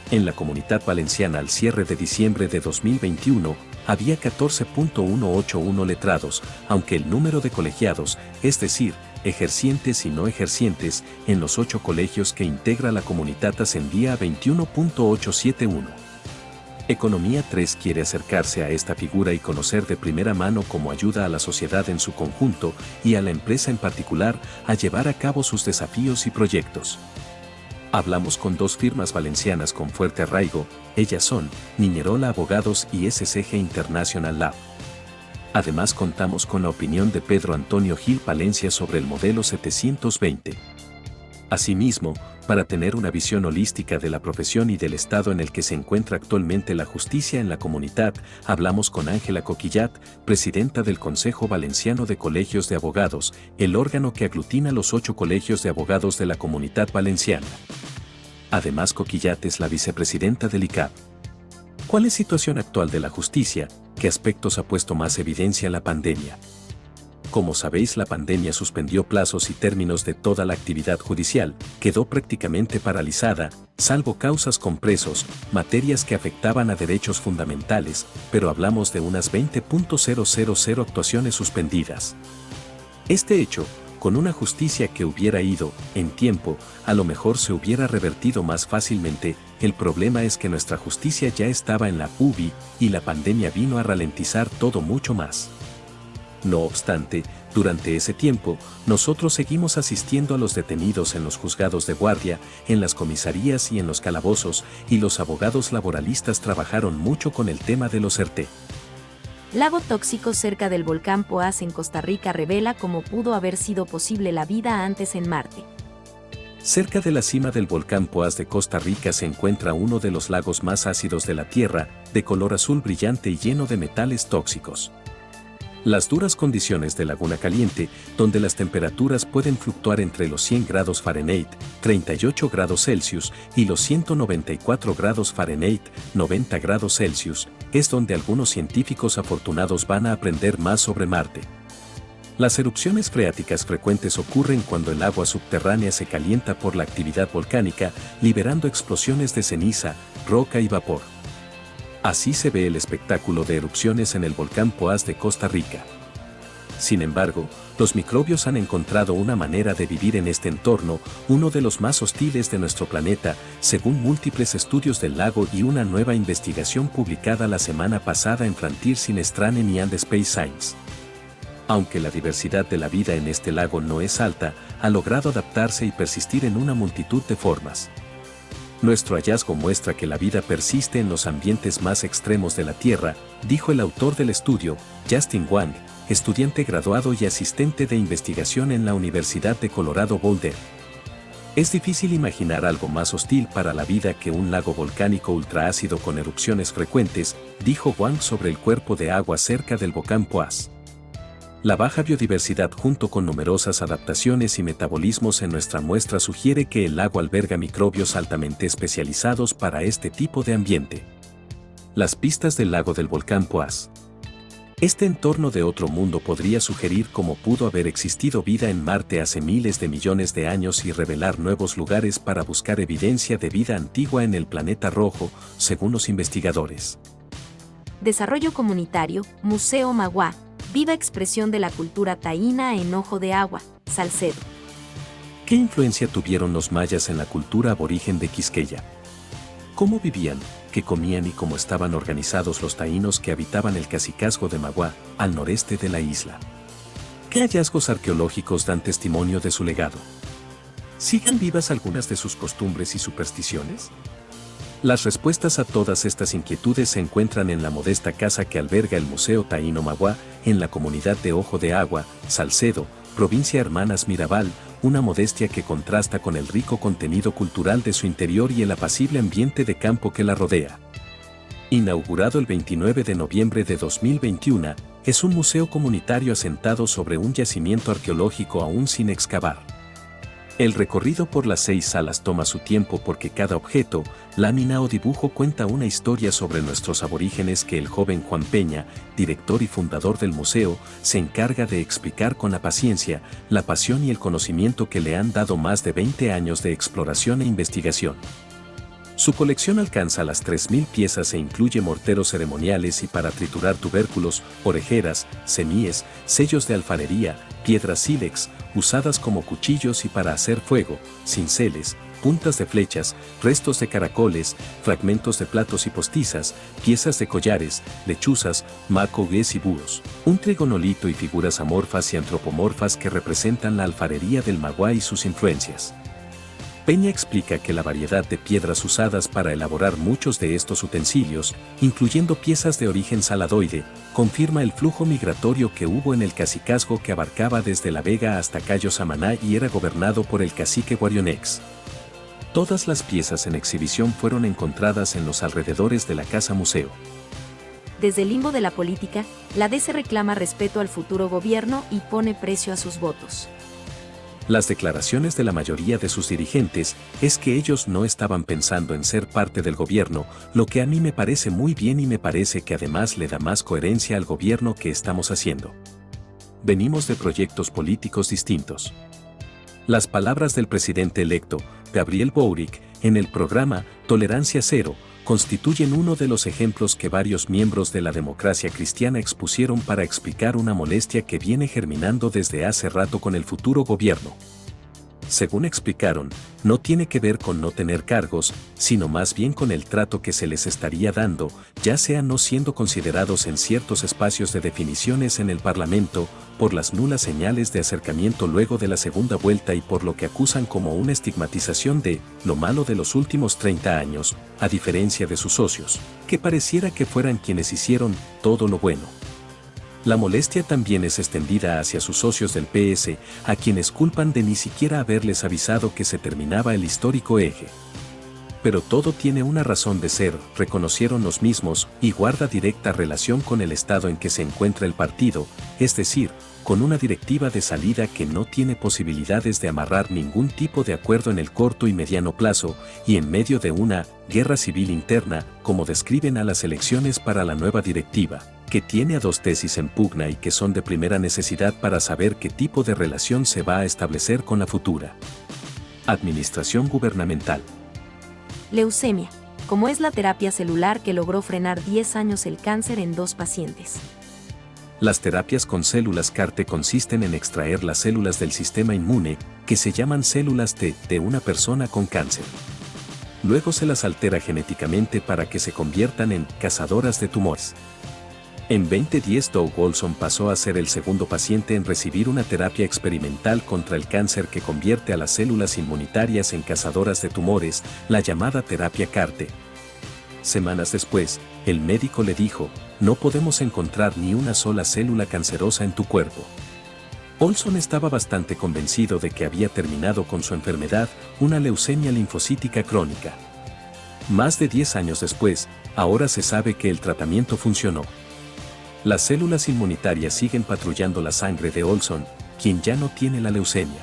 En la Comunidad Valenciana al cierre de diciembre de 2021, había 14.181 letrados, aunque el número de colegiados, es decir, ejercientes y no ejercientes, en los 8 colegios que integra la comunidad ascendía a 21.871. Economía 3 quiere acercarse a esta figura y conocer de primera mano cómo ayuda a la sociedad en su conjunto y a la empresa en particular a llevar a cabo sus desafíos y proyectos. Hablamos con 2 firmas valencianas con fuerte arraigo, ellas son Niñerola Abogados y SCG International Lab. Además contamos con la opinión de Pedro Antonio Gil Palencia sobre el modelo 720. Asimismo, para tener una visión holística de la profesión y del estado en el que se encuentra actualmente la justicia en la comunidad, hablamos con Ángela Coquillat, presidenta del Consejo Valenciano de Colegios de Abogados, el órgano que aglutina los 8 colegios de abogados de la Comunidad Valenciana. Además, Coquillat es la vicepresidenta del ICAB. ¿Cuál es la situación actual de la justicia? ¿Qué aspectos ha puesto más evidencia en la pandemia? Como sabéis, la pandemia suspendió plazos y términos de toda la actividad judicial, quedó prácticamente paralizada, salvo causas con presos, materias que afectaban a derechos fundamentales, pero hablamos de unas 20.000 actuaciones suspendidas. Este hecho con una justicia que hubiera ido, en tiempo, a lo mejor se hubiera revertido más fácilmente. El problema es que nuestra justicia ya estaba en la UBI y la pandemia vino a ralentizar todo mucho más. No obstante, durante ese tiempo, nosotros seguimos asistiendo a los detenidos en los juzgados de guardia, en las comisarías y en los calabozos, y los abogados laboralistas trabajaron mucho con el tema de los ERTE. Lago tóxico cerca del volcán Poás en Costa Rica revela cómo pudo haber sido posible la vida antes en Marte. Cerca de la cima del volcán Poás de Costa Rica se encuentra uno de los lagos más ácidos de la Tierra, de color azul brillante y lleno de metales tóxicos. Las duras condiciones de laguna caliente, donde las temperaturas pueden fluctuar entre los 100 grados Fahrenheit, 38 grados Celsius, y los 194 grados Fahrenheit, 90 grados Celsius, es donde algunos científicos afortunados van a aprender más sobre Marte. Las erupciones freáticas frecuentes ocurren cuando el agua subterránea se calienta por la actividad volcánica, liberando explosiones de ceniza, roca y vapor. Así se ve el espectáculo de erupciones en el volcán Poás de Costa Rica. Sin embargo, los microbios han encontrado una manera de vivir en este entorno, uno de los más hostiles de nuestro planeta, según múltiples estudios del lago y una nueva investigación publicada la semana pasada en Frontiers in Astronomy and Space Science. Aunque la diversidad de la vida en este lago no es alta, ha logrado adaptarse y persistir en una multitud de formas. Nuestro hallazgo muestra que la vida persiste en los ambientes más extremos de la Tierra, dijo el autor del estudio, Justin Wang, estudiante graduado y asistente de investigación en la Universidad de Colorado Boulder. Es difícil imaginar algo más hostil para la vida que un lago volcánico ultraácido con erupciones frecuentes, dijo Wang sobre el cuerpo de agua cerca del volcán Poás. La baja biodiversidad junto con numerosas adaptaciones y metabolismos en nuestra muestra sugiere que el lago alberga microbios altamente especializados para este tipo de ambiente. Las pistas del lago del volcán Poás. Este entorno de otro mundo podría sugerir cómo pudo haber existido vida en Marte hace miles de millones de años y revelar nuevos lugares para buscar evidencia de vida antigua en el planeta rojo, según los investigadores. Desarrollo comunitario, Museo Magua, viva expresión de la cultura taína en Ojo de Agua, Salcedo. ¿Qué influencia tuvieron los mayas en la cultura aborigen de Quisqueya? ¿Cómo vivían, qué comían y cómo estaban organizados los taínos que habitaban el cacicazgo de Magua, al noreste de la isla? ¿Qué hallazgos arqueológicos dan testimonio de su legado? ¿Siguen vivas algunas de sus costumbres y supersticiones? Las respuestas a todas estas inquietudes se encuentran en la modesta casa que alberga el Museo Taíno Magua, en la comunidad de Ojo de Agua, Salcedo, provincia Hermanas Mirabal, una modestia que contrasta con el rico contenido cultural de su interior y el apacible ambiente de campo que la rodea. Inaugurado el 29 de noviembre de 2021, es un museo comunitario asentado sobre un yacimiento arqueológico aún sin excavar. El recorrido por las 6 salas toma su tiempo porque cada objeto, lámina o dibujo cuenta una historia sobre nuestros aborígenes que el joven Juan Peña, director y fundador del museo, se encarga de explicar con la paciencia, la pasión y el conocimiento que le han dado más de 20 años de exploración e investigación. Su colección alcanza las 3.000 piezas e incluye morteros ceremoniales y para triturar tubérculos, orejeras, semíes, sellos de alfarería, piedras sílex, usadas como cuchillos y para hacer fuego, cinceles, puntas de flechas, restos de caracoles, fragmentos de platos y postizas, piezas de collares, lechuzas, macogues y búhos, un trigonolito y figuras amorfas y antropomorfas que representan la alfarería del Magua y sus influencias. Peña explica que la variedad de piedras usadas para elaborar muchos de estos utensilios, incluyendo piezas de origen saladoide, confirma el flujo migratorio que hubo en el cacicazgo que abarcaba desde La Vega hasta Cayo Samaná y era gobernado por el cacique Guarionex. Todas las piezas en exhibición fueron encontradas en los alrededores de la Casa Museo. Desde el limbo de la política, la DC reclama respeto al futuro gobierno y pone precio a sus votos. Las declaraciones de la mayoría de sus dirigentes es que ellos no estaban pensando en ser parte del gobierno, lo que a mí me parece muy bien y me parece que además le da más coherencia al gobierno que estamos haciendo. Venimos de proyectos políticos distintos. Las palabras del presidente electo, Gabriel Boric, en el programa Tolerancia Cero, constituyen uno de los ejemplos que varios miembros de la democracia cristiana expusieron para explicar una molestia que viene germinando desde hace rato con el futuro gobierno. Según explicaron, no tiene que ver con no tener cargos, sino más bien con el trato que se les estaría dando, ya sea no siendo considerados en ciertos espacios de definiciones en el Parlamento, por las nulas señales de acercamiento luego de la segunda vuelta y por lo que acusan como una estigmatización de lo malo de los últimos 30 años, a diferencia de sus socios, que pareciera que fueran quienes hicieron todo lo bueno. La molestia también es extendida hacia sus socios del PS, a quienes culpan de ni siquiera haberles avisado que se terminaba el histórico eje. Pero todo tiene una razón de ser, reconocieron los mismos, y guarda directa relación con el estado en que se encuentra el partido, es decir, con una directiva de salida que no tiene posibilidades de amarrar ningún tipo de acuerdo en el corto y mediano plazo, y en medio de una guerra civil interna, como describen a las elecciones para la nueva directiva, que tiene a dos tesis en pugna y que son de primera necesidad para saber qué tipo de relación se va a establecer con la futura administración gubernamental. Leucemia, como es la terapia celular que logró frenar 10 años el cáncer en 2 pacientes. Las terapias con células CAR-T consisten en extraer las células del sistema inmune, que se llaman células T, de una persona con cáncer. Luego se las altera genéticamente para que se conviertan en cazadoras de tumores. En 2010 Doug Olson pasó a ser el segundo paciente en recibir una terapia experimental contra el cáncer que convierte a las células inmunitarias en cazadoras de tumores, la llamada terapia CAR-T. Semanas después, el médico le dijo, no podemos encontrar ni una sola célula cancerosa en tu cuerpo. Olson estaba bastante convencido de que había terminado con su enfermedad, una leucemia linfocítica crónica. Más de 10 años después, ahora se sabe que el tratamiento funcionó. Las células inmunitarias siguen patrullando la sangre de Olson, quien ya no tiene la leucemia.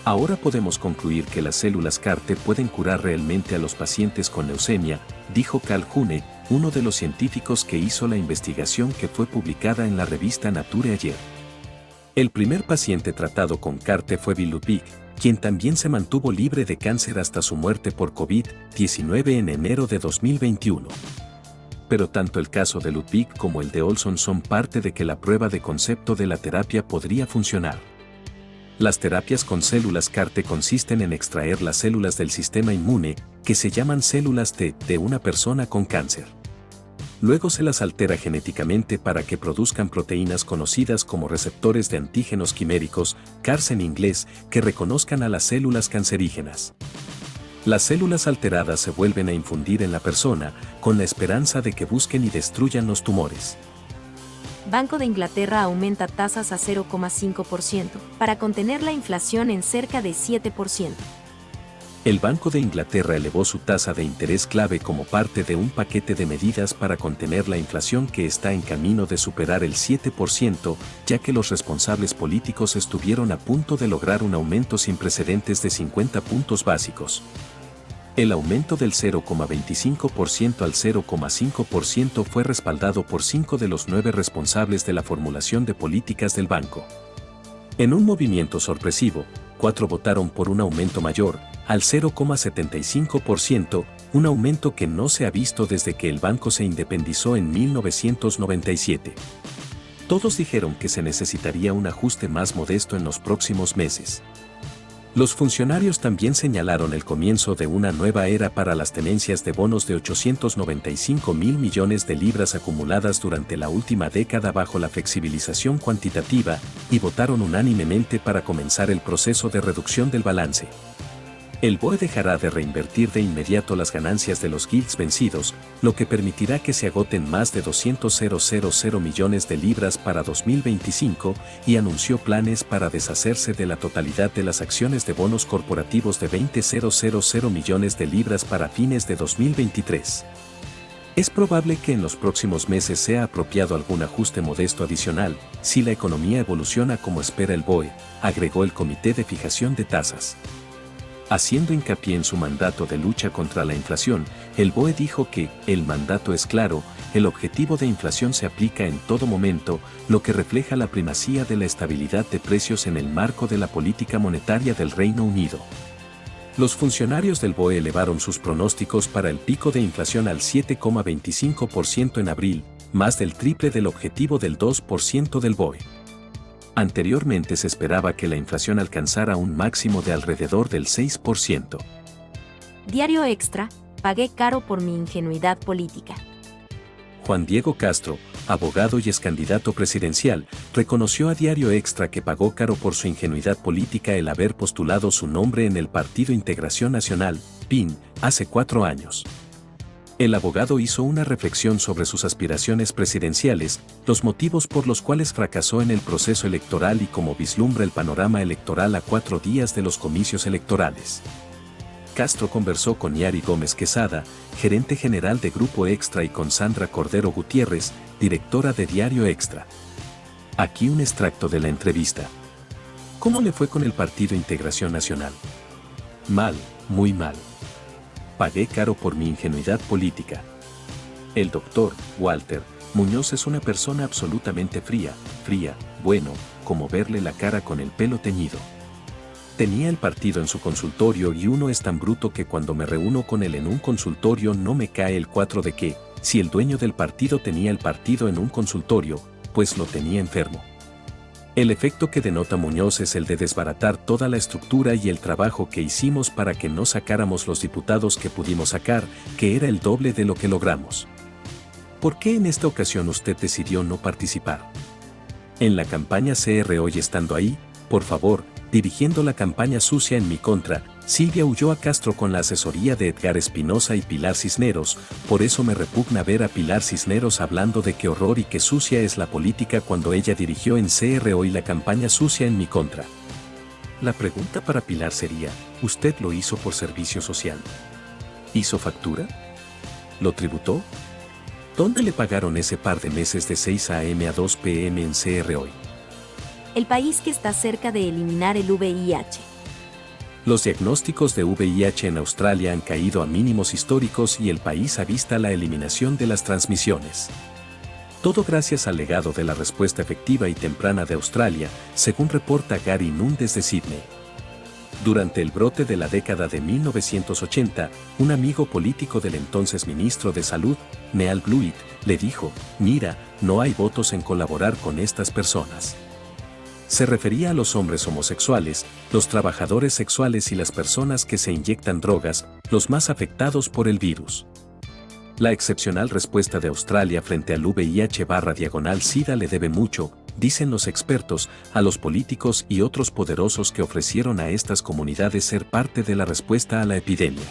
Ahora podemos concluir que las células CAR-T pueden curar realmente a los pacientes con leucemia, dijo Cal Hune, uno de los científicos que hizo la investigación que fue publicada en la revista Nature ayer. El primer paciente tratado con CAR-T fue Bill Ludwig, quien también se mantuvo libre de cáncer hasta su muerte por COVID-19 en enero de 2021. Pero tanto el caso de Ludwig como el de Olson son parte de que la prueba de concepto de la terapia podría funcionar. Las terapias con células CAR-T consisten en extraer las células del sistema inmune, que se llaman células T, de una persona con cáncer. Luego se las altera genéticamente para que produzcan proteínas conocidas como receptores de antígenos quiméricos, CARs en inglés, que reconozcan a las células cancerígenas. Las células alteradas se vuelven a infundir en la persona, con la esperanza de que busquen y destruyan los tumores. Banco de Inglaterra aumenta tasas a 0,5% para contener la inflación en cerca de 7%. El Banco de Inglaterra elevó su tasa de interés clave como parte de un paquete de medidas para contener la inflación que está en camino de superar el 7%, ya que los responsables políticos estuvieron a punto de lograr un aumento sin precedentes de 50 puntos básicos. El aumento del 0,25% al 0,5% fue respaldado por 5 de los 9 responsables de la formulación de políticas del banco. En un movimiento sorpresivo, 4 votaron por un aumento mayor, al 0,75%, un aumento que no se ha visto desde que el banco se independizó en 1997. Todos dijeron que se necesitaría un ajuste más modesto en los próximos meses. Los funcionarios también señalaron el comienzo de una nueva era para las tenencias de bonos de 895.000 millones de libras acumuladas durante la última década bajo la flexibilización cuantitativa, y votaron unánimemente para comenzar el proceso de reducción del balance. El BOE dejará de reinvertir de inmediato las ganancias de los gilts vencidos, lo que permitirá que se agoten más de 200.000 millones de libras para 2025, y anunció planes para deshacerse de la totalidad de las acciones de bonos corporativos de 20.000 millones de libras para fines de 2023. Es probable que en los próximos meses sea apropiado algún ajuste modesto adicional, si la economía evoluciona como espera el BOE, agregó el Comité de Fijación de Tasas. Haciendo hincapié en su mandato de lucha contra la inflación, el BOE dijo que el mandato es claro, el objetivo de inflación se aplica en todo momento, lo que refleja la primacía de la estabilidad de precios en el marco de la política monetaria del Reino Unido. Los funcionarios del BOE elevaron sus pronósticos para el pico de inflación al 7,25% en abril, más del triple del objetivo del 2% del BOE. Anteriormente se esperaba que la inflación alcanzara un máximo de alrededor del 6%. Diario Extra, pagué caro por mi ingenuidad política. Juan Diego Castro, abogado y excandidato presidencial, reconoció a Diario Extra que pagó caro por su ingenuidad política el haber postulado su nombre en el Partido Integración Nacional, PIN, hace 4 años. El abogado hizo una reflexión sobre sus aspiraciones presidenciales, los motivos por los cuales fracasó en el proceso electoral y cómo vislumbra el panorama electoral a 4 días de los comicios electorales. Castro conversó con Yari Gómez Quesada, gerente general de Grupo Extra, y con Sandra Cordero Gutiérrez, directora de Diario Extra. Aquí un extracto de la entrevista. ¿Cómo le fue con el Partido Integración Nacional? Mal, muy mal. Pagué caro por mi ingenuidad política. El doctor Walter Muñoz es una persona absolutamente fría, bueno, como verle la cara con el pelo teñido. Tenía el partido en su consultorio y uno es tan bruto que cuando me reúno con él en un consultorio no me cae el 4 de que, si el dueño del partido tenía el partido en un consultorio, pues lo tenía enfermo. El efecto que denota Muñoz es el de desbaratar toda la estructura y el trabajo que hicimos para que no sacáramos los diputados que pudimos sacar, que era el doble de lo que logramos. ¿Por qué en esta ocasión usted decidió no participar? En la campaña CR hoy estando ahí, por favor, dirigiendo la campaña sucia en mi contra, Silvia huyó a Castro con la asesoría de Edgar Espinosa y Pilar Cisneros, por eso me repugna ver a Pilar Cisneros hablando de qué horror y qué sucia es la política cuando ella dirigió en CR hoy la campaña sucia en mi contra. La pregunta para Pilar sería, ¿usted lo hizo por servicio social? ¿Hizo factura? ¿Lo tributó? ¿Dónde le pagaron ese par de meses de 6 a.m. a 2 p.m. en CR hoy? El país que está cerca de eliminar el VIH. Los diagnósticos de VIH en Australia han caído a mínimos históricos y el país avista la eliminación de las transmisiones. Todo gracias al legado de la respuesta efectiva y temprana de Australia, según reporta Gary Nunn desde Sydney. Durante el brote de la década de 1980, un amigo político del entonces ministro de Salud, Neal Blewett, le dijo, «Mira, no hay votos en colaborar con estas personas». Se refería a los hombres homosexuales, los trabajadores sexuales y las personas que se inyectan drogas, los más afectados por el virus. La excepcional respuesta de Australia frente al VIH/SIDA le debe mucho, dicen los expertos, a los políticos y otros poderosos que ofrecieron a estas comunidades ser parte de la respuesta a la epidemia.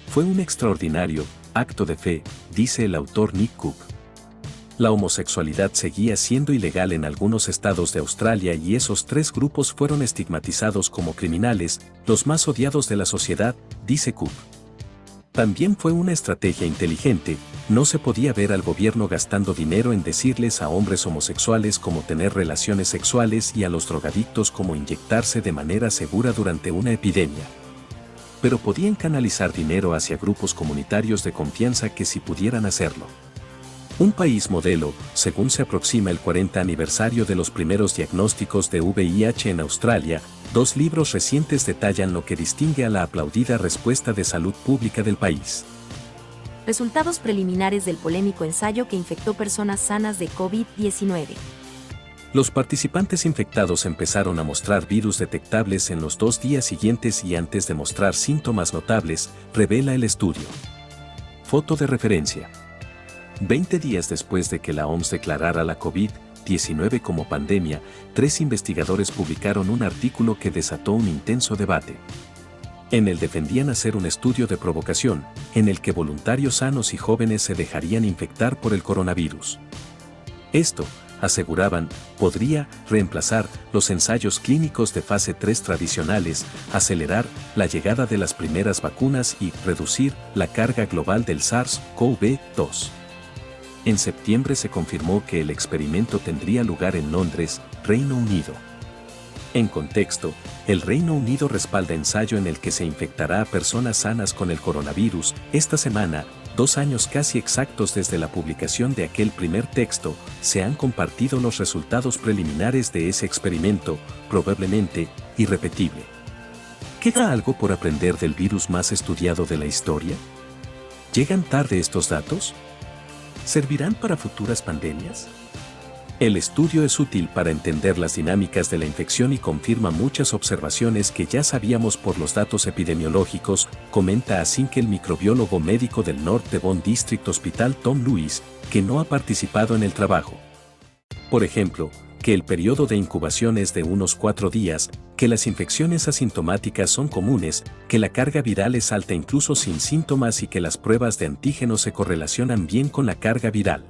Fue un extraordinario acto de fe, dice el autor Nick Cook. La homosexualidad seguía siendo ilegal en algunos estados de Australia y esos 3 grupos fueron estigmatizados como criminales, los más odiados de la sociedad, dice Cook. También fue una estrategia inteligente, no se podía ver al gobierno gastando dinero en decirles a hombres homosexuales cómo tener relaciones sexuales y a los drogadictos cómo inyectarse de manera segura durante una epidemia. Pero podían canalizar dinero hacia grupos comunitarios de confianza que sí pudieran hacerlo. Un país modelo, según se aproxima el 40 aniversario de los primeros diagnósticos de VIH en Australia, 2 libros recientes detallan lo que distingue a la aplaudida respuesta de salud pública del país. Resultados preliminares del polémico ensayo que infectó personas sanas de COVID-19. Los participantes infectados empezaron a mostrar virus detectables en los 2 días siguientes y antes de mostrar síntomas notables, revela el estudio. Foto de referencia. 20 días después de que la OMS declarara la COVID-19 como pandemia, 3 investigadores publicaron un artículo que desató un intenso debate. En el defendían hacer un estudio de provocación, en el que voluntarios sanos y jóvenes se dejarían infectar por el coronavirus. Esto, aseguraban, podría reemplazar los ensayos clínicos de fase 3 tradicionales, acelerar la llegada de las primeras vacunas y reducir la carga global del SARS-CoV-2. En septiembre se confirmó que el experimento tendría lugar en Londres, Reino Unido. En contexto, el Reino Unido respalda ensayo en el que se infectará a personas sanas con el coronavirus. Esta semana, 2 años casi exactos desde la publicación de aquel primer texto, se han compartido los resultados preliminares de ese experimento, probablemente irrepetible. ¿Queda algo por aprender del virus más estudiado de la historia? ¿Llegan tarde estos datos? ¿Servirán para futuras pandemias? El estudio es útil para entender las dinámicas de la infección y confirma muchas observaciones que ya sabíamos por los datos epidemiológicos, comenta así que el microbiólogo médico del North Devon District Hospital Tom Lewis, que no ha participado en el trabajo. Por ejemplo, que el periodo de incubación es de unos 4 días, que las infecciones asintomáticas son comunes, que la carga viral es alta incluso sin síntomas y que las pruebas de antígenos se correlacionan bien con la carga viral.